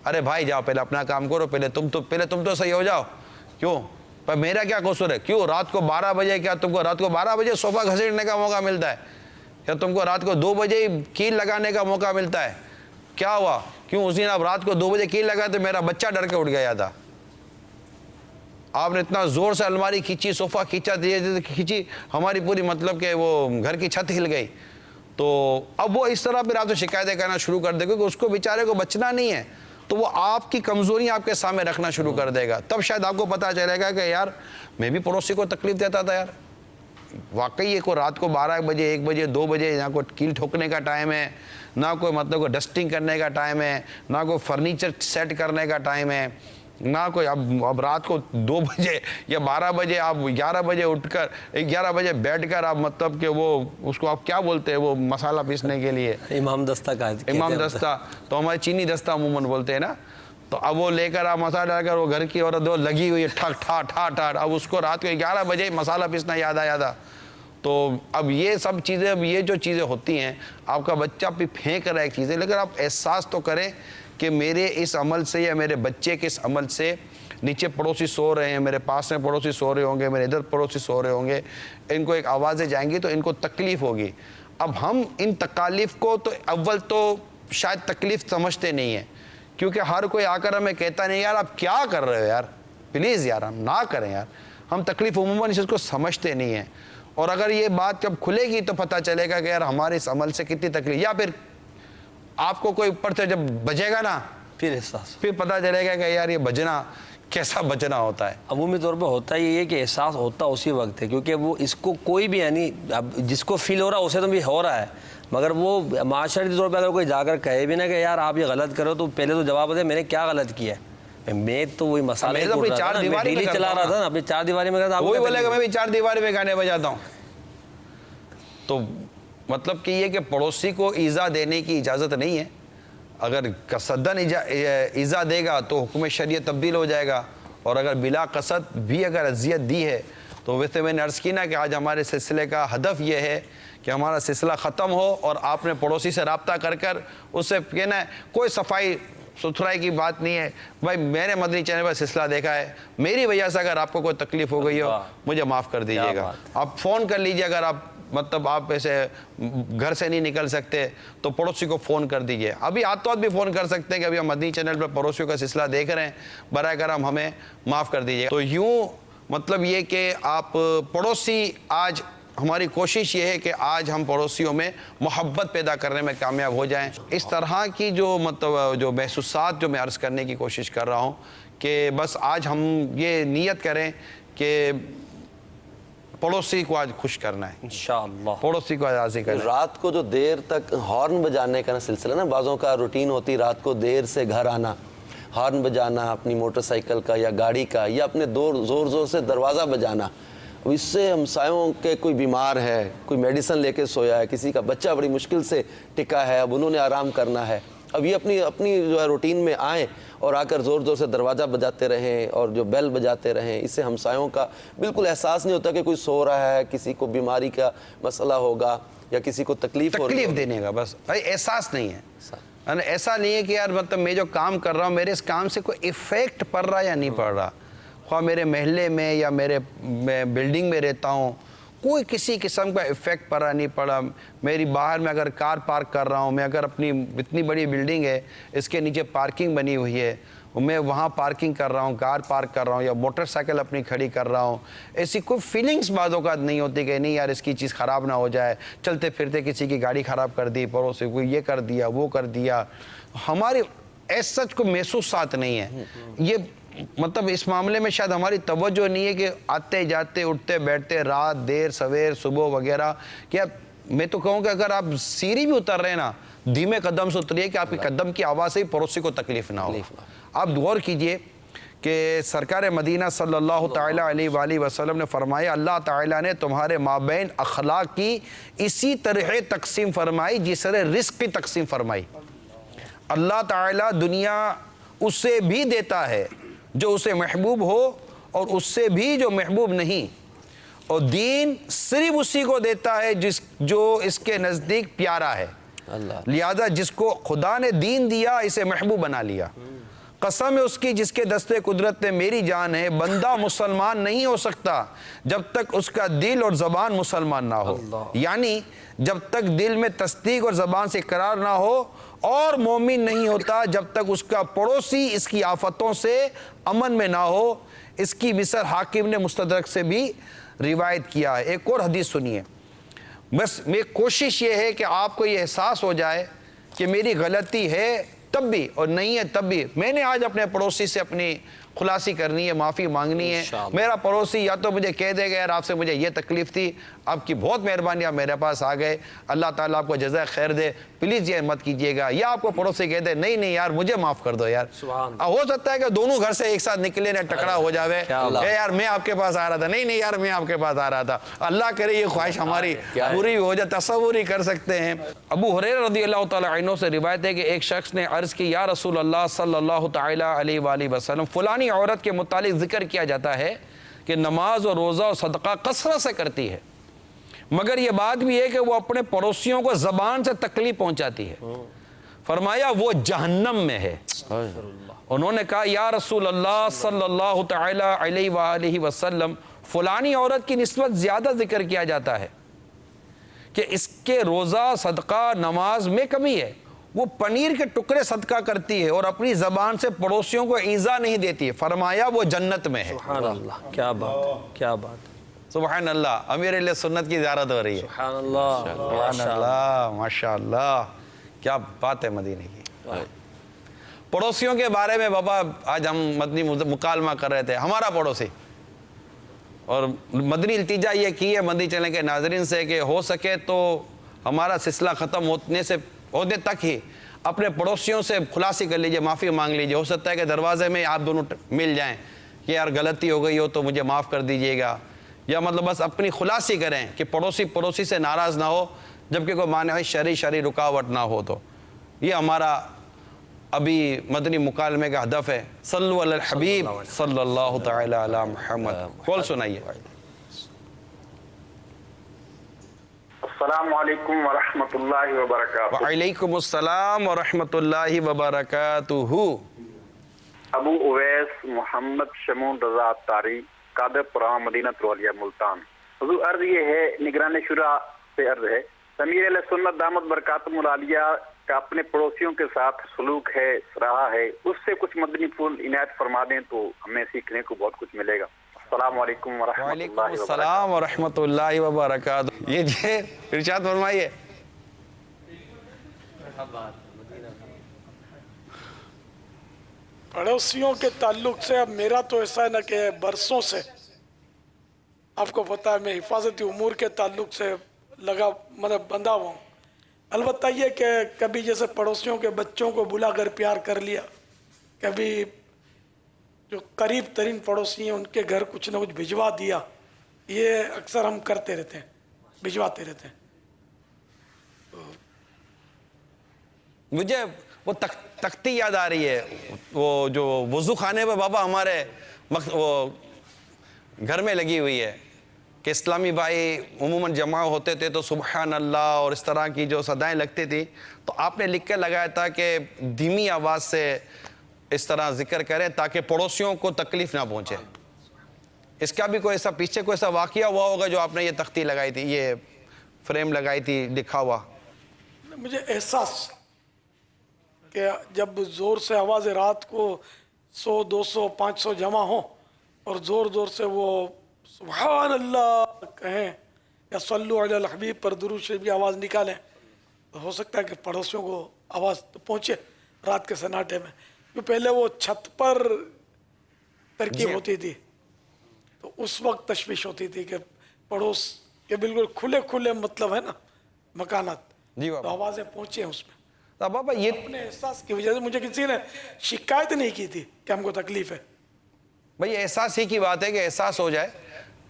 ارے بھائی جاؤ، پہلے اپنا کام کرو، پہلے تم تو صحیح ہو جاؤ، کیوں پر میرا کیا قصور ہے، کیوں رات کو 12 بجے، کیا تم کو رات کو 12 بجے صوفہ گھسیٹنے کا موقع ملتا ہے، یا تم کو رات کو 2 بجے کیل لگانے کا موقع ملتا ہے؟ کیا ہوا، کیوں اس دن آپ رات کو 2 بجے کیل لگائے تو میرا بچہ ڈر کے اٹھ گیا تھا، آپ نے اتنا زور سے الماری کھینچی، صوفہ کھینچی، ہماری پوری مطلب کہ وہ گھر کی چھت ہل گئی، تو اب وہ اس طرح پھر آپ سے شکایتیں کرنا شروع کر دے گا، کیونکہ اس کو بیچارے کو بچنا نہیں ہے، تو وہ آپ کی کمزوریاں آپ کے سامنے رکھنا شروع کر دے گا۔ تب شاید آپ کو پتہ چلے گا کہ یار میں بھی پڑوسی کو تکلیف دیتا تھا، یار واقعی یہ کوئی رات کو 12 بجے، 1 بجے، 2 بجے نہ کوئی کیل ٹھوکنے کا ٹائم ہے، نہ کوئی مطلب کوئی ڈسٹنگ کرنے کا ٹائم ہے، نہ کوئی فرنیچر سیٹ کرنے کا ٹائم ہے، نہ کوئی اب رات کو 2 بجے یا 12 بجے آپ 11 بجے اٹھ کر 11 بجے بیٹھ کر آپ مطلب کہ وہ اس کو آپ کیا بولتے ہیں وہ مسالہ پیسنے کے لیے امام دستہ کا امام دستہ، تو ہمارے چینی دستہ عموماً بولتے ہیں نا، تو اب وہ لے کر آپ مسالہ ڈال کر وہ گھر کی عورت وہ لگی ہوئی ہے ٹھک ٹھا ٹھا ٹھا، اب اس کو رات کو 11 بجے مسالہ پیسنا یاد آ تو اب یہ سب چیزیں، اب یہ جو چیزیں ہوتی ہیں آپ کا بچہ بھی پھینک رہا ہے چیزیں، لیکن آپ احساس تو کریں کہ میرے اس عمل سے یا میرے بچے کے اس عمل سے نیچے پڑوسی سو رہے ہیں، میرے پاس میں پڑوسی سو رہے ہوں گے، میرے ادھر پڑوسی سو رہے ہوں گے، ان کو ایک آوازیں جائیں گی تو ان کو تکلیف ہوگی۔ اب ہم ان تکالیف کو تو اول تو شاید تکلیف سمجھتے نہیں ہیں، کیونکہ ہر کوئی آ کر ہمیں کہتا نہیں یار آپ کیا کر رہے ہو یار، پلیز یار ہم نہ کریں یار، ہم تکلیف عموماً اس چیز کو سمجھتے نہیں ہیں۔ اور اگر یہ بات جب کھلے گی تو پتہ چلے گا کہ یار ہمارے اس عمل سے کتنی تکلیف، یا پھر آپ کو کوئی اوپر سے جب بجے گا نا پھر احساس، پھر پتہ چلے گا کہ یار یہ بجنا کیسا بجنا ہوتا ہے۔ عمومی طور پہ ہوتا یہ ہے کہ احساس ہوتا اسی وقت ہے، کیونکہ وہ اس کو کوئی بھی یعنی اب جس کو فیل ہو رہا ہے اسے تو بھی ہو رہا ہے، مگر وہ معاشرتی طور پہ اگر کوئی جا کر کہے بھی نا کہ یار آپ یہ غلط کرو تو پہلے تو جواب دے میں نے کیا غلط کیا ہے، میں تو وہی مسئلہ چلا رہا تھا نا، اپنی چار دیواری میں کرتا، وہی بولے گا میں بھی چار دیواری میں گانے بجاتا ہوں۔ تو مطلب کہ یہ کہ پڑوسی کو ایذا دینے کی اجازت نہیں ہے، اگر قصدن ایذا دے گا تو حکم شریعت تبدیل ہو جائے گا، اور اگر بلا قصد بھی اگر اذیت دی ہے تو ویسے میں نے عرض کی نا کہ آج ہمارے سلسلے کا ہدف یہ ہے کہ ہمارا سلسلہ ختم ہو اور آپ نے پڑوسی سے رابطہ کر کر اس سے کہنا ہے، کوئی صفائی ستھرائی کی بات نہیں ہے، بھائی میں نے مدنی چینل پر سلسلہ دیکھا ہے، میری وجہ سے اگر آپ کو کوئی تکلیف ہو گئی ہو مجھے معاف کر دیجیے گا، آپ فون کر لیجیے، اگر آپ مطلب آپ ایسے گھر سے نہیں نکل سکتے تو پڑوسی کو فون کر دیجئے، ابھی آت بھی فون کر سکتے ہیں کہ ابھی ہم مدنی چینل پر پڑوسیوں کا سلسلہ دیکھ رہے ہیں، برائے کرم ہمیں معاف کر دیجئے۔ تو یوں مطلب یہ کہ آپ پڑوسی، آج ہماری کوشش یہ ہے کہ آج ہم پڑوسیوں میں محبت پیدا کرنے میں کامیاب ہو جائیں۔ اس طرح کی جو مطلب جو محسوسات جو میں عرض کرنے کی کوشش کر رہا ہوں کہ بس آج ہم یہ نیت کریں کہ پڑوسی کو آج خوش کرنا ہے، انشاءاللہ پڑوسی کو راضی کرنا ہے۔ رات کو جو دیر تک ہارن بجانے کا سلسلہ نا، بعضوں کا روٹین ہوتی رات کو دیر سے گھر آنا، ہارن بجانا اپنی موٹر سائیکل کا یا گاڑی کا، یا اپنے زور سے دروازہ بجانا، اب اس سے ہمسایوں کے کوئی بیمار ہے، کوئی میڈیسن لے کے سویا ہے، کسی کا بچہ بڑی مشکل سے ٹکا ہے، اب انہوں نے آرام کرنا ہے، اب یہ اپنی جو ہے روٹین میں آئیں اور آ کر زور سے دروازہ بجاتے رہیں اور جو بیل بجاتے رہیں، اس سے ہمسایوں کا بالکل احساس نہیں ہوتا کہ کوئی سو رہا ہے، کسی کو بیماری کا مسئلہ ہوگا یا کسی کو تکلیف دینے کا، بس احساس نہیں ہے، ایسا نہیں ہے کہ یار مطلب میں جو کام کر رہا ہوں میرے اس کام سے کوئی ایفیکٹ پڑ رہا یا نہیں پڑ رہا، خواہ میرے محلے میں یا میں بلڈنگ میں رہتا ہوں، کوئی کسی قسم کا ایفیکٹ پڑا نہیں پڑا، میری باہر میں اگر کار پارک کر رہا ہوں، میں اگر اپنی اتنی بڑی بلڈنگ ہے اس کے نیچے پارکنگ بنی ہوئی ہے، میں وہاں پارکنگ کر رہا ہوں، کار پارک کر رہا ہوں یا موٹر سائیکل اپنی کھڑی کر رہا ہوں، ایسی کوئی فیلنگز بعض اوقات نہیں ہوتی کہ نہیں یار اس کی چیز خراب نہ ہو جائے، چلتے پھرتے کسی کی گاڑی خراب کر دی، پڑوسی کو یہ کر دیا وہ کر دیا، ہماری ایسا کوئی محسوسات نہیں ہے۔ یہ مطلب اس معاملے میں شاید ہماری توجہ نہیں ہے کہ آتے جاتے اٹھتے بیٹھتے رات دیر سویر صبح وغیرہ، کہ میں تو کہوں کہ اگر آپ سیڑھی بھی اتر رہے ہیں نا دھیمے قدم سے اتریے کہ آپ کے قدم کی آواز سے پڑوسی کو تکلیف نہ ہو۔ آپ غور کیجئے کہ سرکار مدینہ صلی اللہ تعالیٰ علیہ وآلہ وسلم نے فرمایا اللہ تعالیٰ نے تمہارے مابین اخلاق کی اسی طرح تقسیم فرمائی جس طرح رزق کی تقسیم فرمائی۔ اللہ تعالیٰ دنیا اس سے بھی دیتا ہے جو اسے محبوب ہو اور اس سے بھی جو محبوب نہیں، اور دین صرف اسی کو دیتا ہے جو اس کے نزدیک پیارا ہے، لہذا جس کو خدا نے دین دیا اسے محبوب بنا لیا۔ قسم ہے اس کی جس کے دستے قدرت میں میری جان ہے، بندہ مسلمان نہیں ہو سکتا جب تک اس کا دل اور زبان مسلمان نہ ہو، یعنی جب تک دل میں تصدیق اور زبان سے اقرار نہ ہو، اور مومن نہیں ہوتا جب تک اس کا پڑوسی اس کی آفتوں سے امن میں نہ ہو۔ اس کی مثال حاکم نے مستدرک سے بھی روایت کیا ہے۔ ایک اور حدیث سنیے، بس میری کوشش یہ ہے کہ آپ کو یہ احساس ہو جائے کہ میری غلطی ہے تب بھی اور نہیں ہے تب بھی میں نے آج اپنے پڑوسی سے اپنی خلاصی کرنی ہے، معافی مانگنی ہے۔ میرا پڑوسی یا تو مجھے کہہ دے گا یار آپ سے مجھے یہ تکلیف تھی، آپ کی بہت مہربانی آپ میرے پاس آ گئے، اللہ تعالیٰ آپ کو جزائے خیر دے، پلیز یہ مت کیجیے گا، یا آپ کو پڑوسی کہہ دے نہیں نہیں یار مجھے معاف کر دو یار۔ ہو سکتا ہے کہ دونوں گھر سے ایک ساتھ نکلے نہ ٹکرا ہو جاوے، اے یار میں آپ کے پاس آ رہا تھا، نہیں نہیں یار میں آپ کے پاس آ رہا تھا، اللہ کرے یہ خواہش ہماری پوری ہو جائے، تصور ہی کر سکتے ہیں۔ ابو ہریرہ رضی اللہ تعالیٰ عنہ سے روایت ہے کہ ایک شخص نے عرض کی یا رسول اللہ صلی اللہ تعالیٰ علیہ وآلہ وسلم، فلانی عورت کے متعلق ذکر کیا جاتا ہے کہ نماز اور روزہ اور صدقہ کثرت سے کرتی ہے، مگر یہ بات بھی ہے کہ وہ اپنے پڑوسیوں کو زبان سے تکلیف پہنچاتی ہے، فرمایا وہ جہنم میں ہے۔ انہوں نے کہا یا رسول اللہ صلی اللہ تعالیٰ علیہ وآلہ وسلم، فلانی عورت کی نسبت زیادہ ذکر کیا جاتا ہے کہ اس کے روزہ صدقہ نماز میں کمی ہے، وہ پنیر کے ٹکڑے صدقہ کرتی ہے اور اپنی زبان سے پڑوسیوں کو ایذا نہیں دیتی ہے، فرمایا وہ جنت میں ہے۔ سبحان اللہ، کیا بات ہے، کیا بات ہے، سبحان اللہ، امیر اہل سنت کی زیارت ہو رہی ہے۔ سبحان اللہ، سبحان اللہ، ماشاءاللہ، کیا بات ہے مدینے کی۔ پڑوسیوں کے بارے میں بابا آج ہم مدنی مکالمہ کر رہے تھے، ہمارا پڑوسی، اور مدنی التجا یہ کی ہے مدنی چینل کے ناظرین سے کہ ہو سکے تو ہمارا سلسلہ ختم ہونے تک ہی اپنے پڑوسیوں سے خلاصی کر لیجئے، معافی مانگ لیجئے۔ ہو سکتا ہے کہ دروازے میں آپ دونوں مل جائیں کہ یار غلطی ہو گئی ہو تو مجھے معاف کر دیجئے گا، یا مطلب بس اپنی خلاصی کریں کہ پڑوسی سے ناراض نہ ہو جبکہ کوئی مانع شرعی رکاوٹ نہ ہو۔ تو یہ ہمارا ابھی مدنی مکالمے کا ہدف ہے۔ صلو علی الحبیب صلی اللہ تعالی علی محمد۔ کال سنائیے۔ السلام علیکم ورحمۃ اللہ وبرکاتہ۔ وعلیکم السلام ورحمۃ اللہ وبرکاتہ۔ ابو اویس محمد شمون رضا تاری، قادر پرام، مدینہ ترولیا، ملتان۔ حضور عرض یہ ہے، نگران شورا سے عرض ہے، امیر اہل سنت دامت برکاتہم العالیہ کا اپنے پڑوسیوں کے ساتھ سلوک ہے، رہا ہے، اس سے کچھ مدنی پھول عنایت فرما دیں تو ہمیں سیکھنے کو بہت کچھ ملے گا۔ السلام علیکم ورحمۃ وعلیکم اللہ وبرکاتہ۔ السلام ورحمۃ اللہ وبرکاتہ۔ یہ جی ارشاد فرمائیے۔ پڑوسیوں کے تعلق سے اب میرا تو ایسا ہے نا کہ برسوں سے آپ کو پتا ہے میں حفاظتی امور کے تعلق سے بندھا ہوا ہوں۔ البتہ یہ کہ کبھی جیسے پڑوسیوں کے بچوں کو بلا کر پیار کر لیا، کبھی جو قریب ترین پڑوسی ہیں ان کے گھر کچھ نہ کچھ بھجوا دیا، یہ اکثر ہم کرتے رہتے ہیں، بھجواتے رہتے ہیں۔ مجھے وہ تختی یاد آ رہی ہے، وہ جو وضو خانے پہ بابا ہمارے وہ گھر میں لگی ہوئی ہے کہ اسلامی بھائی عموماً جمع ہوتے تھے تو سبحان اللہ اور اس طرح کی جو صدائیں لگتی تھی، تو آپ نے لکھ کے لگایا تھا کہ دھیمی آواز سے اس طرح ذکر کریں تاکہ پڑوسیوں کو تکلیف نہ پہنچے۔ اس کا بھی کوئی ایسا پیچھے کوئی ایسا واقعہ ہوا ہوگا جو آپ نے یہ تختی لگائی تھی، یہ فریم لگائی تھی لکھا ہوا؟ مجھے احساس کہ جب زور سے آوازیں رات کو 100 200 500 جمع ہوں اور زور سے وہ سبحان اللہ کہیں یا صلو علی الحبیب پر درود شریف کی آواز نکالیں، تو ہو سکتا ہے کہ پڑوسیوں کو آواز تو پہنچے رات کے سناٹے میں، کیوں پہلے وہ چھت پر ترکیب ہوتی تھی تو اس وقت تشویش ہوتی تھی کہ پڑوس کے بالکل کھلے مطلب ہے نا مکانات، جی تو بابا۔ آوازیں پہنچے ہیں اس میں۔ بابا یہ اپنے احساس کی وجہ سے مجھے کسی نے شکایت نہیں کی تھی کہ ہم کو تکلیف ہے۔ بھئی احساس ہی کی بات ہے کہ احساس ہو جائے۔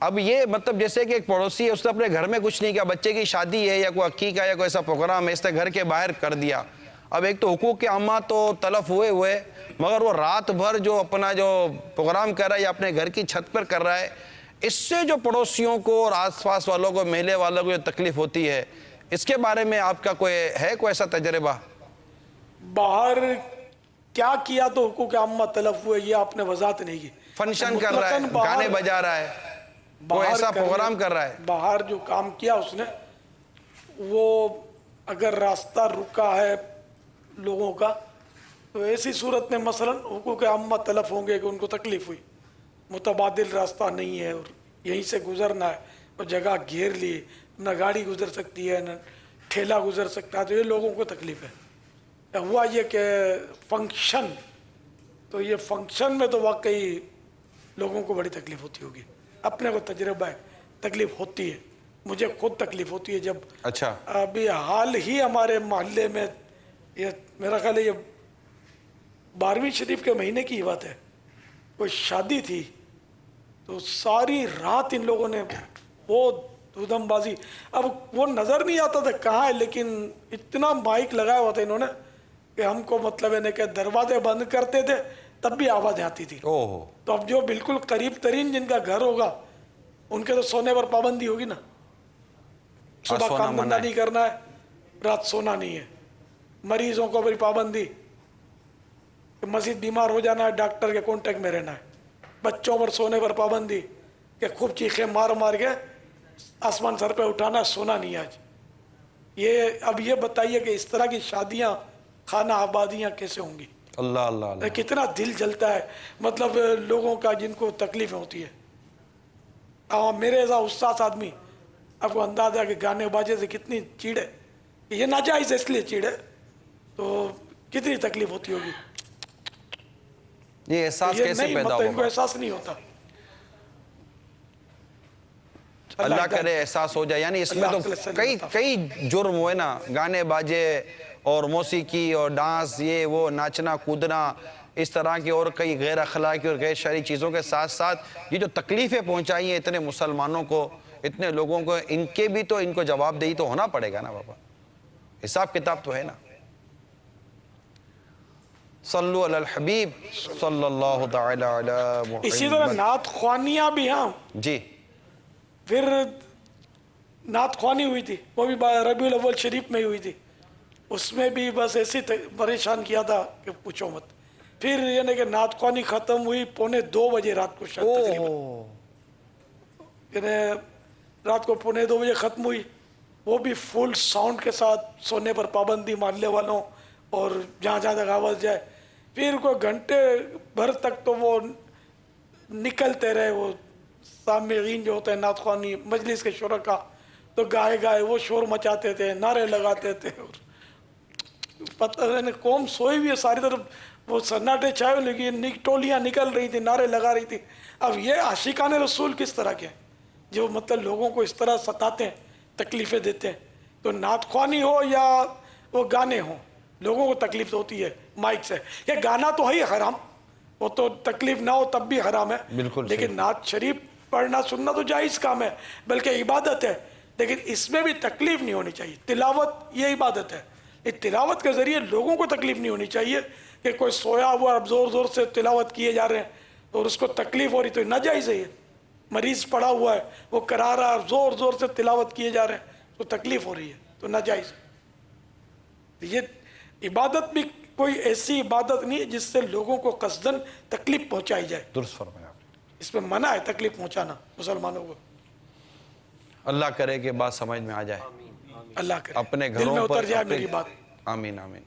اب یہ مطلب جیسے کہ ایک پڑوسی ہے، اس نے اپنے گھر میں کچھ نہیں کیا، بچے کی شادی ہے یا کوئی عقیقہ یا کوئی ایسا پروگرام ہے، اس نے گھر کے باہر کر دیا۔ اب ایک تو حقوق عامہ تو تلف ہوئے مگر وہ رات بھر جو اپنا جو پروگرام کر رہا ہے یا اپنے گھر کی چھت پر کر رہا ہے، اس سے جو پڑوسیوں کو اور آس پاس والوں کو، محلے والوں کو جو تکلیف ہوتی ہے، اس کے بارے میں آپ کا کوئی ایسا تجربہ؟ باہر کیا کیا تو حقوق عامہ تلف ہوئے یہ آپ نے وضاحت نہیں کی۔ فنکشن کر رہا ہے، گانے بجا رہا ہے، کوئی ایسا پروگرام کر رہا ہے، باہر جو کام کیا اس نے، وہ اگر راستہ رکا ہے لوگوں کا تو ایسی صورت میں مثلا حقوق عامہ تلف ہوں گے کہ ان کو تکلیف ہوئی، متبادل راستہ نہیں ہے اور یہیں سے گزرنا ہے، وہ جگہ گھیر لی، نہ گاڑی گزر سکتی ہے نہ ٹھیلا گزر سکتا ہے، تو یہ لوگوں کو تکلیف ہے۔ ہوا یہ کہ فنکشن تو یہ فنکشن میں تو واقعی لوگوں کو بڑی تکلیف ہوتی ہوگی. اپنے کو تجربہ ہے, تکلیف ہوتی ہے, مجھے خود تکلیف ہوتی ہے. جب اچھا ابھی حال ہی ہمارے محلے میں, یہ میرا خیال ہے یہ 12ویں شریف کے مہینے کی بات ہے, کوئی شادی تھی تو ساری رات ان لوگوں نے وہ دھودھم بازی, اب وہ نظر نہیں آتا تھا کہاں ہے, لیکن اتنا مائک لگایا ہوا تھا انہوں نے کہ ہم کو مطلب ہے کہ دروازے بند کرتے تھے تب بھی آوازیں آتی تھی. اوہ تو اب جو بالکل قریب ترین جن کا گھر ہوگا ان کے تو سونے پر پابندی ہوگی نا, صبح سونا کام منع دھندا ہے. نہیں کرنا ہے, رات سونا نہیں ہے. مریضوں کو بھی پابندی, کہ مزید بیمار ہو جانا ہے ڈاکٹر کے کانٹیکٹ میں رہنا ہے. بچوں پر سونے پر پابندی کہ خوب چیخیں مار مار کے آسمان سر پہ اٹھانا ہے, سونا نہیں ہے آج. اب یہ بتائیے کہ اس طرح کی شادیاں, خانہ آبادیاں کیسے ہوں گی؟ اللہ اللہ اللہ. کتنا دل جلتا ہے مطلب لوگوں کا جن کو تکلیفیں ہوتی ہے. میرے ایسا استاد آدمی, آپ کو اندازہ ہے کہ گانے باجے سے کتنی چیڑ ہے, یہ ناجائز ہے اس لیے چیڑ ہے, تو کتنی تکلیف ہوتی ہوگی. یہ احساس یہ کیسے نہیں پیدا مطلب ان کو ہوگا؟ احساس نہیں ہوتا. اللہ کرے احساس ہو جائے. یعنی اس میں تو کئی جرم ہوئے نا, گانے باجے اور موسیقی اور ڈانس, یہ وہ ناچنا کودنا, اس طرح کی اور کئی غیر اخلاقی اور غیر شرعی چیزوں کے ساتھ ساتھ یہ جو تکلیفیں پہنچائی ہیں اتنے مسلمانوں کو, اتنے لوگوں کو, ان کے بھی تو ان کو جواب دہی تو ہونا پڑے گا نا بابا. حساب کتاب تو ہے نا. صلو علی الحبیب صلی اللہ تعالی علی محمد. اسی طرح نعت خوانیاں بھی ہیں. جی پھر نعت خوانی ہوئی تھی, وہ بھی ربیع الاول شریف میں ہی ہوئی تھی. اس میں بھی بس ایسی پریشان کیا تھا کہ پوچھو مت. پھر یعنی کہ نعت خوانی ختم ہوئی 1:45 بجے رات کو تقریباً, یعنی رات کو 1:45 بجے ختم ہوئی, وہ بھی فل ساؤنڈ کے ساتھ, سونے پر پابندی محلے والوں, اور جہاں جہاں تک آواز جائے. پھر کوئی گھنٹے بھر تک تو وہ نکلتے رہے, وہ سامعین جو ہوتے ہیں نعت خوانی مجلس کے شرکا, تو گائے وہ شور مچاتے تھے, نعرے لگاتے تھے, اور پتہ نہیں قوم سوئی ہوئی ہے ساری طرف, وہ سناٹے چھائے, لیکن ٹولیاں نکل رہی تھی, نعرے لگا رہی تھی. اب یہ عاشقان رسول کس طرح کے ہیں جو مطلب لوگوں کو اس طرح ستاتے ہیں, تکلیفیں دیتے ہیں. تو نعت خوانی ہو یا وہ گانے ہوں, لوگوں کو تکلیف ہوتی ہے مائک سے. کہ گانا تو ہے ہی حرام, وہ تو تکلیف نہ ہو تب بھی حرام ہے, لیکن نعت شریف پڑھنا سننا تو جائز کام ہے, بلکہ عبادت ہے, لیکن اس میں بھی تکلیف نہیں ہونی چاہیے. تلاوت یہ عبادت ہے, تلاوت کے ذریعے لوگوں کو تکلیف نہیں ہونی چاہیے. کہ کوئی سویا ہوا اب زور زور سے تلاوت کیے جا رہے ہیں اور اس کو تکلیف ہو رہی, تو ناجائز ہے. یہ مریض پڑا ہوا ہے, وہ کرا رہا ہے, زور زور سے تلاوت کیے جا رہے ہیں, تو تکلیف ہو رہی ہے, تو ناجائز. یہ عبادت بھی کوئی ایسی عبادت نہیں ہے جس سے لوگوں کو قصدن تکلیف پہنچائی جائے. درست فرمایا. اس میں منع ہے تکلیف پہنچانا مسلمانوں کو. اللہ کرے کہ بات سمجھ میں آ جائے. اللہ کرے اپنے دل میں گھروں اتر پر جائے میری بات. آمین آمین.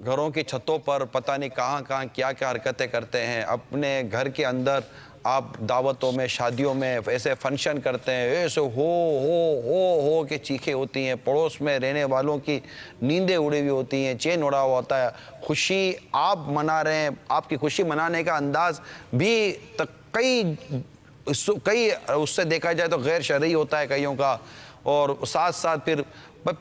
گھروں کی چھتوں پر پتہ نہیں کہاں کہاں کیا کیا حرکتیں کرتے ہیں. اپنے گھر کے اندر آپ دعوتوں میں, شادیوں میں ایسے فنکشن کرتے ہیں, ایسے ہو کے چیخیں ہوتی ہیں, پڑوس میں رہنے والوں کی نیندیں اڑی ہوئی ہوتی ہیں, چین اڑا ہوا ہوتا ہے. خوشی آپ منا رہے ہیں, آپ کی خوشی منانے کا انداز بھی کئی اس سے دیکھا جائے تو غیر شرعی ہوتا ہے کئیوں کا. اور ساتھ ساتھ پھر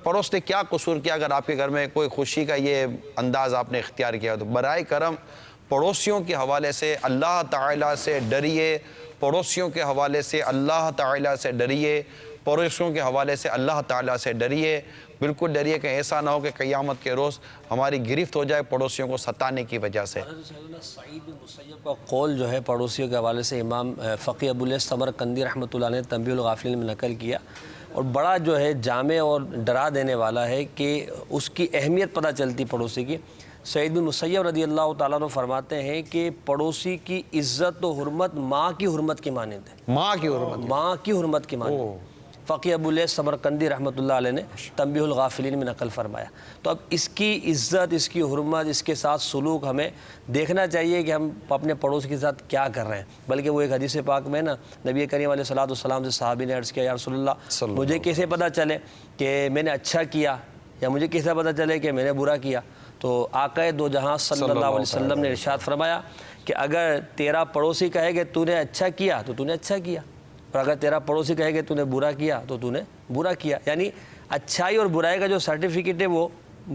پڑوس نے کیا قصور کیا اگر آپ کے گھر میں کوئی خوشی کا یہ انداز آپ نے اختیار کیا؟ تو برائے کرم پڑوسیوں کے حوالے سے اللہ تعالیٰ سے ڈریے, پڑوسیوں کے حوالے سے اللہ تعالیٰ سے ڈریے, پڑوسیوں کے حوالے سے اللہ تعالیٰ سے ڈریے. بالکل ڈریے کہ ایسا نہ ہو کہ قیامت کے روز ہماری گرفت ہو جائے پڑوسیوں کو ستانے کی وجہ سے. سعید بن مسیب کا قول جو ہے پڑوسیوں کے حوالے سے امام فقی ابواللیث سمرقندی رحمۃ اللہ نے تنبیہ الغافلین میں نقل کیا, اور بڑا جو ہے جامع اور ڈرا دینے والا ہے کہ اس کی اہمیت پتہ چلتی پڑوسی کی. سعید بن مسیب رضی اللہ تعالیٰ عنہ فرماتے ہیں کہ پڑوسی کی عزت و حرمت ماں کی حرمت کی مانند ہے. ماں کی حرمت, ماں کی حرمت کی مانند. فقی ابواللیث سمرقندی رحمۃ اللہ علیہ نے تنبیہ الغافلین میں نقل فرمایا. تو اب اس کی عزت, اس کی حرمت, اس کے ساتھ سلوک ہمیں دیکھنا چاہیے کہ ہم اپنے پڑوس کے ساتھ کیا کر رہے ہیں. بلکہ وہ ایک حدیث پاک میں نا نبی کریم علیہ الصلوۃ والسلام سے صحابی نے عرض کیا, یا رسول اللہ مجھے کیسے پتہ چلے کہ میں نے اچھا کیا, یا مجھے کیسے پتہ چلے کہ میں نے برا کیا؟ تو آقا دو جہاں صلی اللہ علیہ وسلم نے ارشاد فرمایا کہ اگر تیرا پڑوسی کہے کہ تو نے اچھا کیا تو تو نے اچھا کیا، اور اگر تیرا پڑوسی کہے کہ تو نے برا کیا تو تو نے برا کیا. یعنی اچھائی اور برائی کا جو سرٹیفکیٹ ہے وہ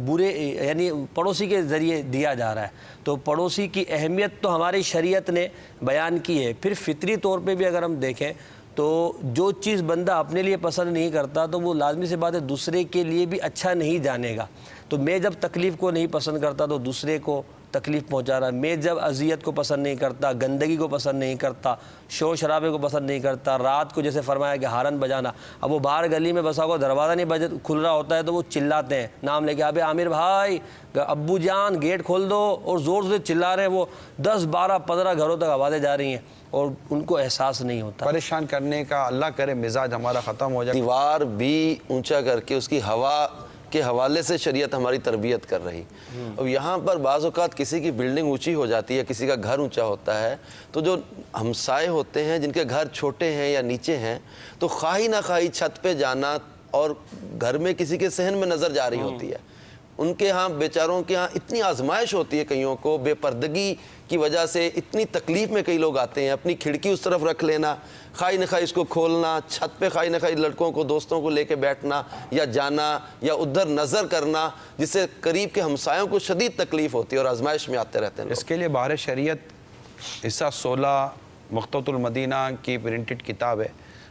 برے یعنی پڑوسی کے ذریعے دیا جا رہا ہے. تو پڑوسی کی اہمیت تو ہماری شریعت نے بیان کی ہے. پھر فطری طور پہ بھی اگر ہم دیکھیں تو جو چیز بندہ اپنے لیے پسند نہیں کرتا تو وہ لازمی سی بات ہے دوسرے کے لیے بھی اچھا نہیں جانے گا. تو میں جب تکلیف کو نہیں پسند کرتا تو دوسرے کو تکلیف پہنچا رہا ہے. میں جب اذیت کو پسند نہیں کرتا، گندگی کو پسند نہیں کرتا، شور شرابے کو پسند نہیں کرتا، رات کو جیسے فرمایا کہ ہارن بجانا، اب وہ باہر گلی میں بسا کو دروازہ نہیں کھل رہا ہوتا ہے تو وہ چلاتے ہیں نام لے کے، ابے عامر بھائی، ابو جان گیٹ کھول دو، اور زور سے چلا رہے ہیں. وہ 10 12 15 گھروں تک آوازیں جا رہی ہیں اور ان کو احساس نہیں ہوتا. پریشان کرنے کا اللہ کرے مزاج ہمارا ختم ہو جائے. دیوار بھی اونچا کر کے اس کی ہوا کے حوالے سے شریعت ہماری تربیت کر رہی. اب یہاں پر بعض اوقات کسی کی بلڈنگ اونچی ہو جاتی ہے، کسی کا گھر اونچا ہوتا ہے، تو جو ہمسائے ہوتے ہیں جن کے گھر چھوٹے ہیں یا نیچے ہیں تو خواہی نہ خواہی چھت پہ جانا اور گھر میں کسی کے صحن میں نظر جا رہی ہوتی ہے. ان کے ہاں بیچاروں کے ہاں اتنی آزمائش ہوتی ہے، کئیوں کو بے پردگی کی وجہ سے اتنی تکلیف میں کئی لوگ آتے ہیں. اپنی کھڑکی اس طرف رکھ لینا، خواہی نہ خواہی اس کو کھولنا، چھت پہ خواہی نہ خواہی لڑکوں کو دوستوں کو لے کے بیٹھنا یا جانا یا ادھر نظر کرنا، جس سے قریب کے ہمسایوں کو شدید تکلیف ہوتی ہے اور آزمائش میں آتے رہتے ہیں لوگ. اس کے لیے بہار شریعت حصہ 16 مخطوط المدینہ کی پرنٹڈ کتاب ہے،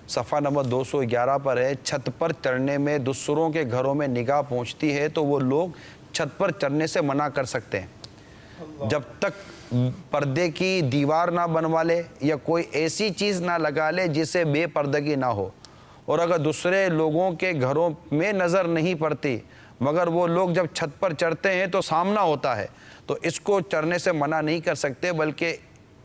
صفحہ نمبر 211 پر ہے. چھت پر چڑھنے میں دوسروں کے گھروں میں نگاہ پہنچتی ہے تو وہ لوگ چھت پر چڑھنے سے منع کر سکتے ہیں جب تک پردے کی دیوار نہ بنوا لے یا کوئی ایسی چیز نہ لگا لے جس سے بے پردگی نہ ہو. اور اگر دوسرے لوگوں کے گھروں میں نظر نہیں پڑتی مگر وہ لوگ جب چھت پر چڑھتے ہیں تو سامنا ہوتا ہے تو اس کو چڑھنے سے منع نہیں کر سکتے، بلکہ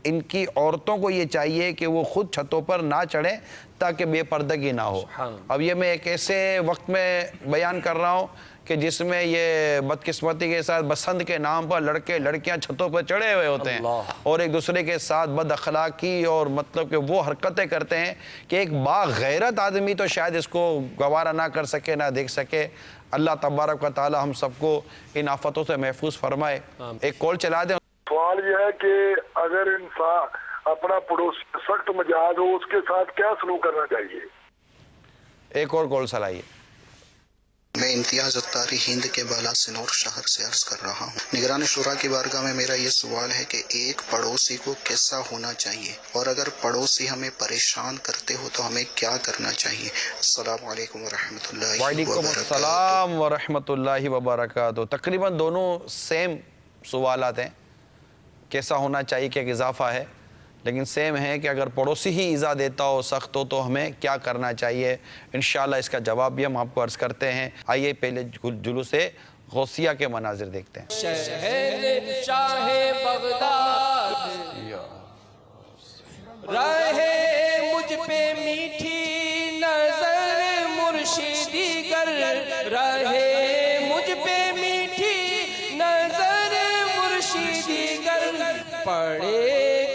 ان کی عورتوں کو یہ چاہیے کہ وہ خود چھتوں پر نہ چڑھیں تاکہ بے پردگی نہ ہو. اب یہ میں ایک ایسے وقت میں بیان کر رہا ہوں کہ جس میں یہ بدقسمتی کے ساتھ بسنت کے نام پر لڑکے لڑکیاں چھتوں پر چڑھے ہوئے ہوتے ہیں اور ایک دوسرے کے ساتھ بد اخلاقی اور مطلب کہ وہ حرکتیں کرتے ہیں کہ ایک باغیرت آدمی تو شاید اس کو گوارا نہ کر سکے، نہ دیکھ سکے. اللہ تبارک و تعالی ہم سب کو ان آفتوں سے محفوظ فرمائے. ایک کال چلا دیں. سوال یہ ہے کہ اگر انسان اپنا پڑوسی سخت مزاج ہو اس کے ساتھ کیا سلوک کرنا چاہیے؟ ایک اور کال چلائیے. میں امتیاز اتاری ہند کے بالا سنور شہر سے عرض کر رہا ہوں. نگران شورا کی بارگاہ میں میرا یہ سوال ہے کہ ایک پڑوسی کو کیسا ہونا چاہیے، اور اگر پڑوسی ہمیں پریشان کرتے ہو تو ہمیں کیا کرنا چاہیے؟ السلام علیکم ورحمۃ اللہ وبرکاتہ. وعلیکم السلام ورحمۃ اللہ وبرکاتہ. تقریباً دونوں سیم سوالات ہیں. کیسا ہونا چاہیے کہ ایک اضافہ ہے، لیکن سیم ہے کہ اگر پڑوسی ہی ایذا دیتا ہو، سخت ہو، تو ہمیں کیا کرنا چاہیے. انشاءاللہ اس کا جواب بھی ہم آپ کو عرض کرتے ہیں. آئیے پہلے جلوس غوثیہ کے مناظر دیکھتے ہیں. شہنشاہ بغداد رہے مجھ پہ میٹھی نظر مرشدی گر، رہے مجھ پہ میٹھی نظر مرشدی گر، پڑے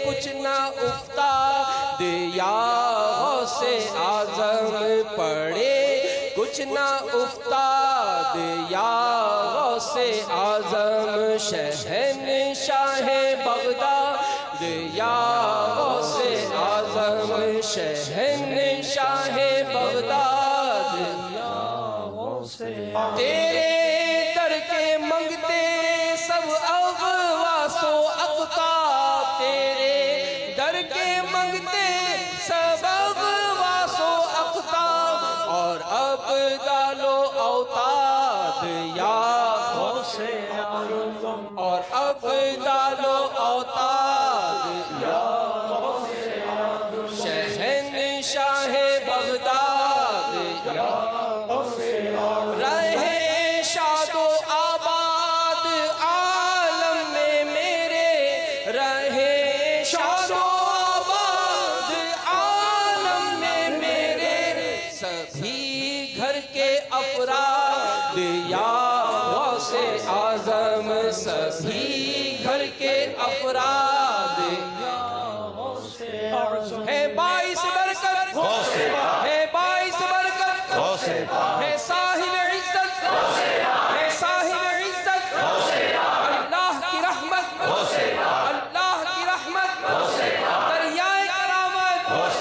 کچھ نہ افتاد یا غوث اعظم، پڑے کچھ نہ افتاد یا غوث اعظم، شہنشاہ بغداد یا غوث اعظم، شہنشاہ بغداد یا غوث اعظم. تیرے در کے منگتے سب اغواس و اقطاب، تیرے در کے منگتے سب اغواس و اقطاب، اور ابدال و اوتاد یا غوث اعظم، اور ابدال و اوتاد یا غوث اعظم، شہنشاہ بغداد یا غوث اعظم. رہے شاد و آباد عالم میں میرے، رہے شاد و آباد عالم میں میرے، سبھی گھر کے افراد یا غوث اعظم، سبھی گھر کے افراد یا غوث اعظم. ہے باعث برکت ہے باعث برکت ہے صاحب عزت ہے صاحب عزت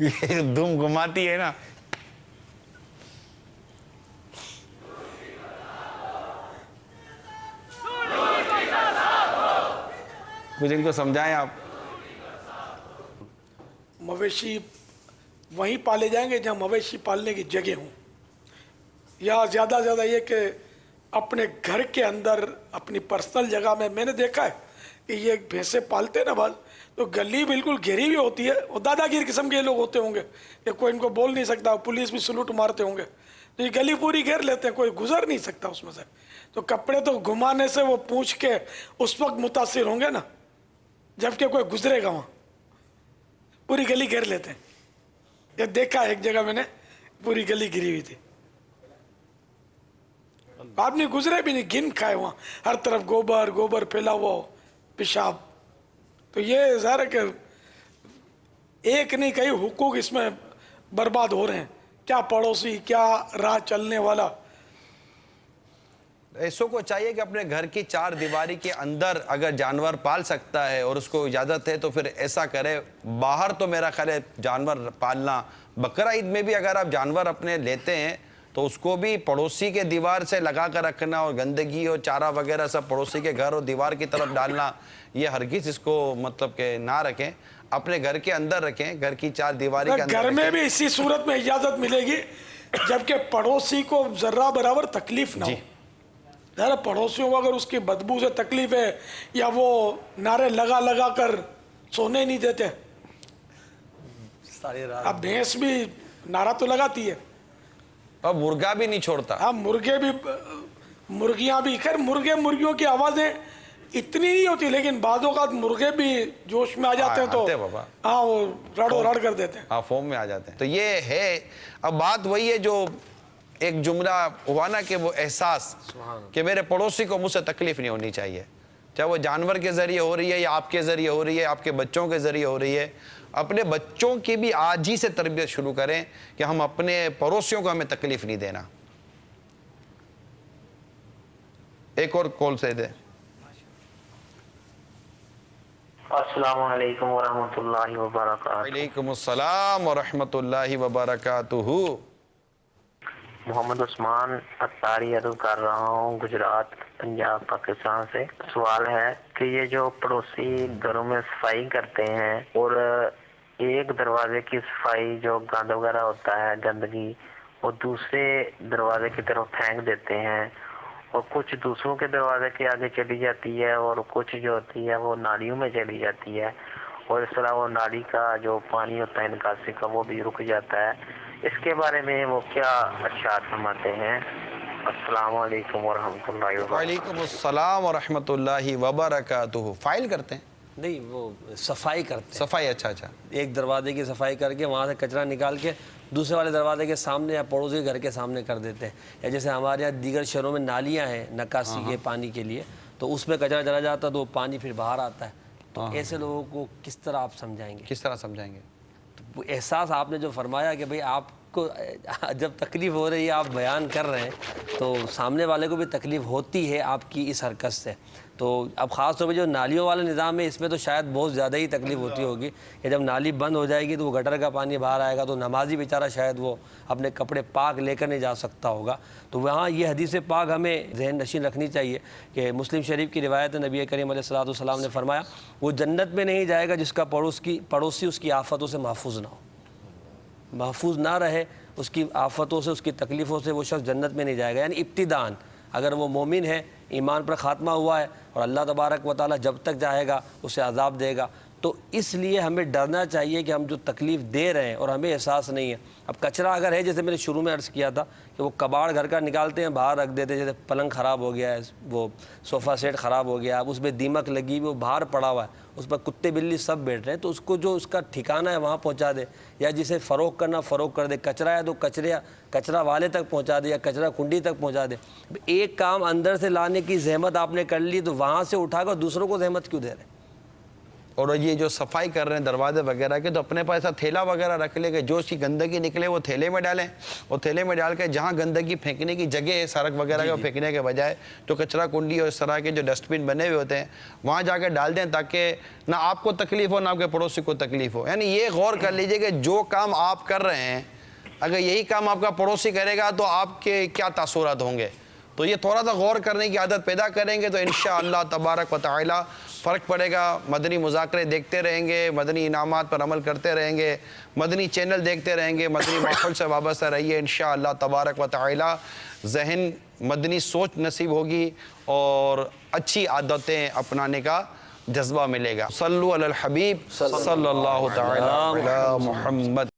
یہ دم گھماتی ہے نا. کچھ ان کو سمجھائیں آپ. مویشی وہیں پالے جائیں گے جہاں مویشی پالنے کی جگہ ہوں، یا زیادہ سے زیادہ یہ کہ اپنے گھر کے اندر اپنی پرسنل جگہ میں نے دیکھا ہے کہ یہ بھینسیں پالتے نا بعض، تو گلی بالکل گھیری ہوئی ہوتی ہے، اور دادا گیر قسم کے لوگ ہوتے ہوں گے کہ کوئی ان کو بول نہیں سکتا، پولیس بھی سلوٹ مارتے ہوں گے، تو یہ گلی پوری گھیر لیتے ہیں، کوئی گزر نہیں سکتا اس میں سے. تو کپڑے تو گھمانے سے وہ پوچھ کے اس وقت متاثر ہوں گے نا جبکہ کوئی گزرے گا، وہاں پوری گلی گھیر لیتے ہیں. یہ دیکھا ایک جگہ میں نے پوری گلی گری ہوئی تھی، آدمی گزرے بھی نہیں، گن کھائے وہاں، ہر طرف گوبر پھیلا ہوا ہو، پیشاب. تو یہ ظاہر ہے کہ ایک نہیں کئی حقوق اس میں برباد ہو رہے ہیں. کیا پڑوسی، کیا راہ چلنے والا. ایسوں کو چاہیے کہ اپنے گھر کی چار دیواری کے اندر اگر جانور پال سکتا ہے اور اس کو اجازت ہے تو پھر ایسا کرے. باہر تو میرا خیال ہے جانور پالنا، بقرہ عید میں بھی اگر آپ جانور اپنے لیتے ہیں تو اس کو بھی پڑوسی کے دیوار سے لگا کر رکھنا، اور گندگی اور چارہ وغیرہ سب پڑوسی کے گھر اور دیوار کی طرف ڈالنا، یہ ہرگز اس کو مطلب کہ نہ رکھیں. اپنے گھر کے اندر رکھیں، گھر کی چار دیواری کے اندر گھر میں بھی اسی صورت میں اجازت ملے گی جبکہ پڑوسی کو ذرہ برابر تکلیف نہ ہو. ذرا پڑوسیوں کو اگر اس کی بدبو سے تکلیف ہے یا وہ نعرے لگا کر سونے نہیں دیتے. اب بھینس بھی نعرہ تو لگاتی ہے، اور مرغا بھی نہیں چھوڑتا. ہاں مرغے بھی، مرغیاں بھی، خیر مرغیوں کی آوازیں اتنی نہیں ہوتی، لیکن بعض اوقات مرغے بھی جوش میں آ جاتے ہیں تو ہاں وہ رڑ کر دیتے ہیں، ہاں فوم میں آ جاتے ہیں. تو یہ ہے. اب بات وہی ہے جو ایک جملہ ہوا نا کہ وہ احساس کہ میرے پڑوسی کو مجھ سے تکلیف نہیں ہونی چاہیے، چاہے وہ جانور کے ذریعے ہو رہی ہے یا آپ کے ذریعے ہو رہی ہے، آپ کے بچوں کے ذریعے ہو رہی ہے. اپنے بچوں کی بھی آج ہی سے تربیت شروع کریں کہ ہم اپنے پڑوسیوں کو ہمیں تکلیف نہیں دینا. ایک اور کال سے دے. السلام علیکم ورحمۃ اللہ وبرکاتہ. وعلیکم السلام ورحمۃ اللہ وبرکاتہ. محمد عثمان اتاری عرض کر رہا ہوں، گجرات، پنجاب، پاکستان سے. سوال ہے کہ یہ جو پڑوسی گھروں میں صفائی کرتے ہیں اور ایک دروازے کی صفائی جو گند وغیرہ ہوتا ہے، گندگی، وہ دوسرے دروازے کی طرف پھینک دیتے ہیں اور کچھ دوسروں کے دروازے کے آگے چلی جاتی ہے اور کچھ جو ہوتی ہے وہ نالیوں میں چلی جاتی ہے، اور اس طرح وہ نالی کا جو پانی ہوتا ہے نکاسی کا وہ بھی رک جاتا ہے. اس کے بارے میں وہ کیا ارشاد فرماتے ہیں؟ السلام علیکم ورحمۃ اللہ وبرکاتہ. وعلیکم السلام ورحمۃ اللہ وبرکاتہ. فائل کرتے ہیں؟ نہیں، وہ صفائی کرتے ہیں. صفائی، اچھا. ایک دروازے کی صفائی کر کے وہاں سے کچرا نکال کے دوسرے والے دروازے کے سامنے یا پڑوسی گھر کے سامنے کر دیتے ہیں. یا جیسے ہمارے یہاں دیگر شہروں میں نالیاں ہیں نکاسی کے پانی کے لیے، تو اس میں کچرا چلا جاتا ہے تو وہ پانی پھر باہر آتا ہے. تو ایسے لوگوں کو کس طرح آپ سمجھائیں گے؟ کس طرح سمجھائیں گے؟ وہ احساس آپ نے جو فرمایا کہ بھئی آپ کو جب تکلیف ہو رہی ہے آپ بیان کر رہے ہیں تو سامنے والے کو بھی تکلیف ہوتی ہے آپ کی اس حرکت سے. تو اب خاص طور پہ جو نالیوں والا نظام ہے اس میں تو شاید بہت زیادہ ہی تکلیف ہوتی ہوگی کہ جب نالی بند ہو جائے گی تو وہ گٹر کا پانی باہر آئے گا تو نمازی بیچارہ شاید وہ اپنے کپڑے پاک لے کر نہیں جا سکتا ہوگا. تو وہاں یہ حدیث پاک ہمیں ذہن نشین رکھنی چاہیے کہ مسلم شریف کی روایت نبی کریم علیہ الصلوۃ والسلام نے فرمایا وہ جنت میں نہیں جائے گا جس کا پڑوسی اس کی آفتوں سے محفوظ نہ ہو. محفوظ نہ رہے اس کی آفتوں سے، اس کی تکلیفوں سے، وہ شخص جنت میں نہیں جائے گا. یعنی ابتداءً اگر وہ مومن ہے، ایمان پر خاتمہ ہوا ہے اور اللہ تبارک و تعالیٰ جب تک چاہے گا اسے عذاب دے گا. تو اس لیے ہمیں ڈرنا چاہیے کہ ہم جو تکلیف دے رہے ہیں اور ہمیں احساس نہیں ہے. اب کچرا اگر ہے، جیسے میں نے شروع میں عرض کیا تھا کہ وہ کباڑ گھر کا نکالتے ہیں باہر رکھ دیتے ہیں، جیسے پلنگ خراب ہو گیا ہے، وہ صوفہ سیٹ خراب ہو گیا، اب اس میں دیمک لگی ہوئی، وہ باہر پڑا ہوا ہے، اس پر کتے بلی سب بیٹھ رہے ہیں، تو اس کو جو اس کا ٹھکانہ ہے وہاں پہنچا دے، یا جسے فروغ کرنا فروغ کر دے. کچرا ہے تو کچرا والے تک پہنچا دے یا کچرا کنڈی تک پہنچا دے. ایک کام اندر سے لانے کی زحمت آپ نے کر لی تو وہاں سے اٹھا کر دوسروں کو زحمت کیوں دے رہے ہیں؟ اور یہ جو صفائی کر رہے ہیں دروازے وغیرہ کے، تو اپنے پاس ایسا تھیلا وغیرہ رکھ لے کہ جو اس کی گندگی نکلے وہ تھیلے میں ڈالیں، اور تھیلے میں ڈال کے جہاں گندگی پھینکنے کی جگہ ہے سڑک وغیرہ کا پھینکنے کے بجائے جو کچرا کنڈی اور اس طرح کے جو ڈسٹ بن بنے ہوئے ہوتے ہیں وہاں جا کے ڈال دیں، تاکہ نہ آپ کو تکلیف ہو نہ آپ کے پڑوسی کو تکلیف ہو۔ یعنی یہ غور کر لیجئے کہ جو کام آپ کر رہے ہیں اگر یہی کام آپ کا پڑوسی کرے گا تو آپ کے کیا تاثرات ہوں گے۔ تو یہ تھوڑا سا غور کرنے کی عادت پیدا کریں گے تو انشاءاللہ تبارک و تعالی فرق پڑے گا۔ مدنی مذاکرے دیکھتے رہیں گے، مدنی انعامات پر عمل کرتے رہیں گے، مدنی چینل دیکھتے رہیں گے، مدنی ماحول سے وابستہ رہیے، انشاءاللہ تبارک و تعالی ذہن مدنی سوچ نصیب ہوگی اور اچھی عادتیں اپنانے کا جذبہ ملے گا۔ صلو علی الحبیب صلی اللہ تعالی علی محمد۔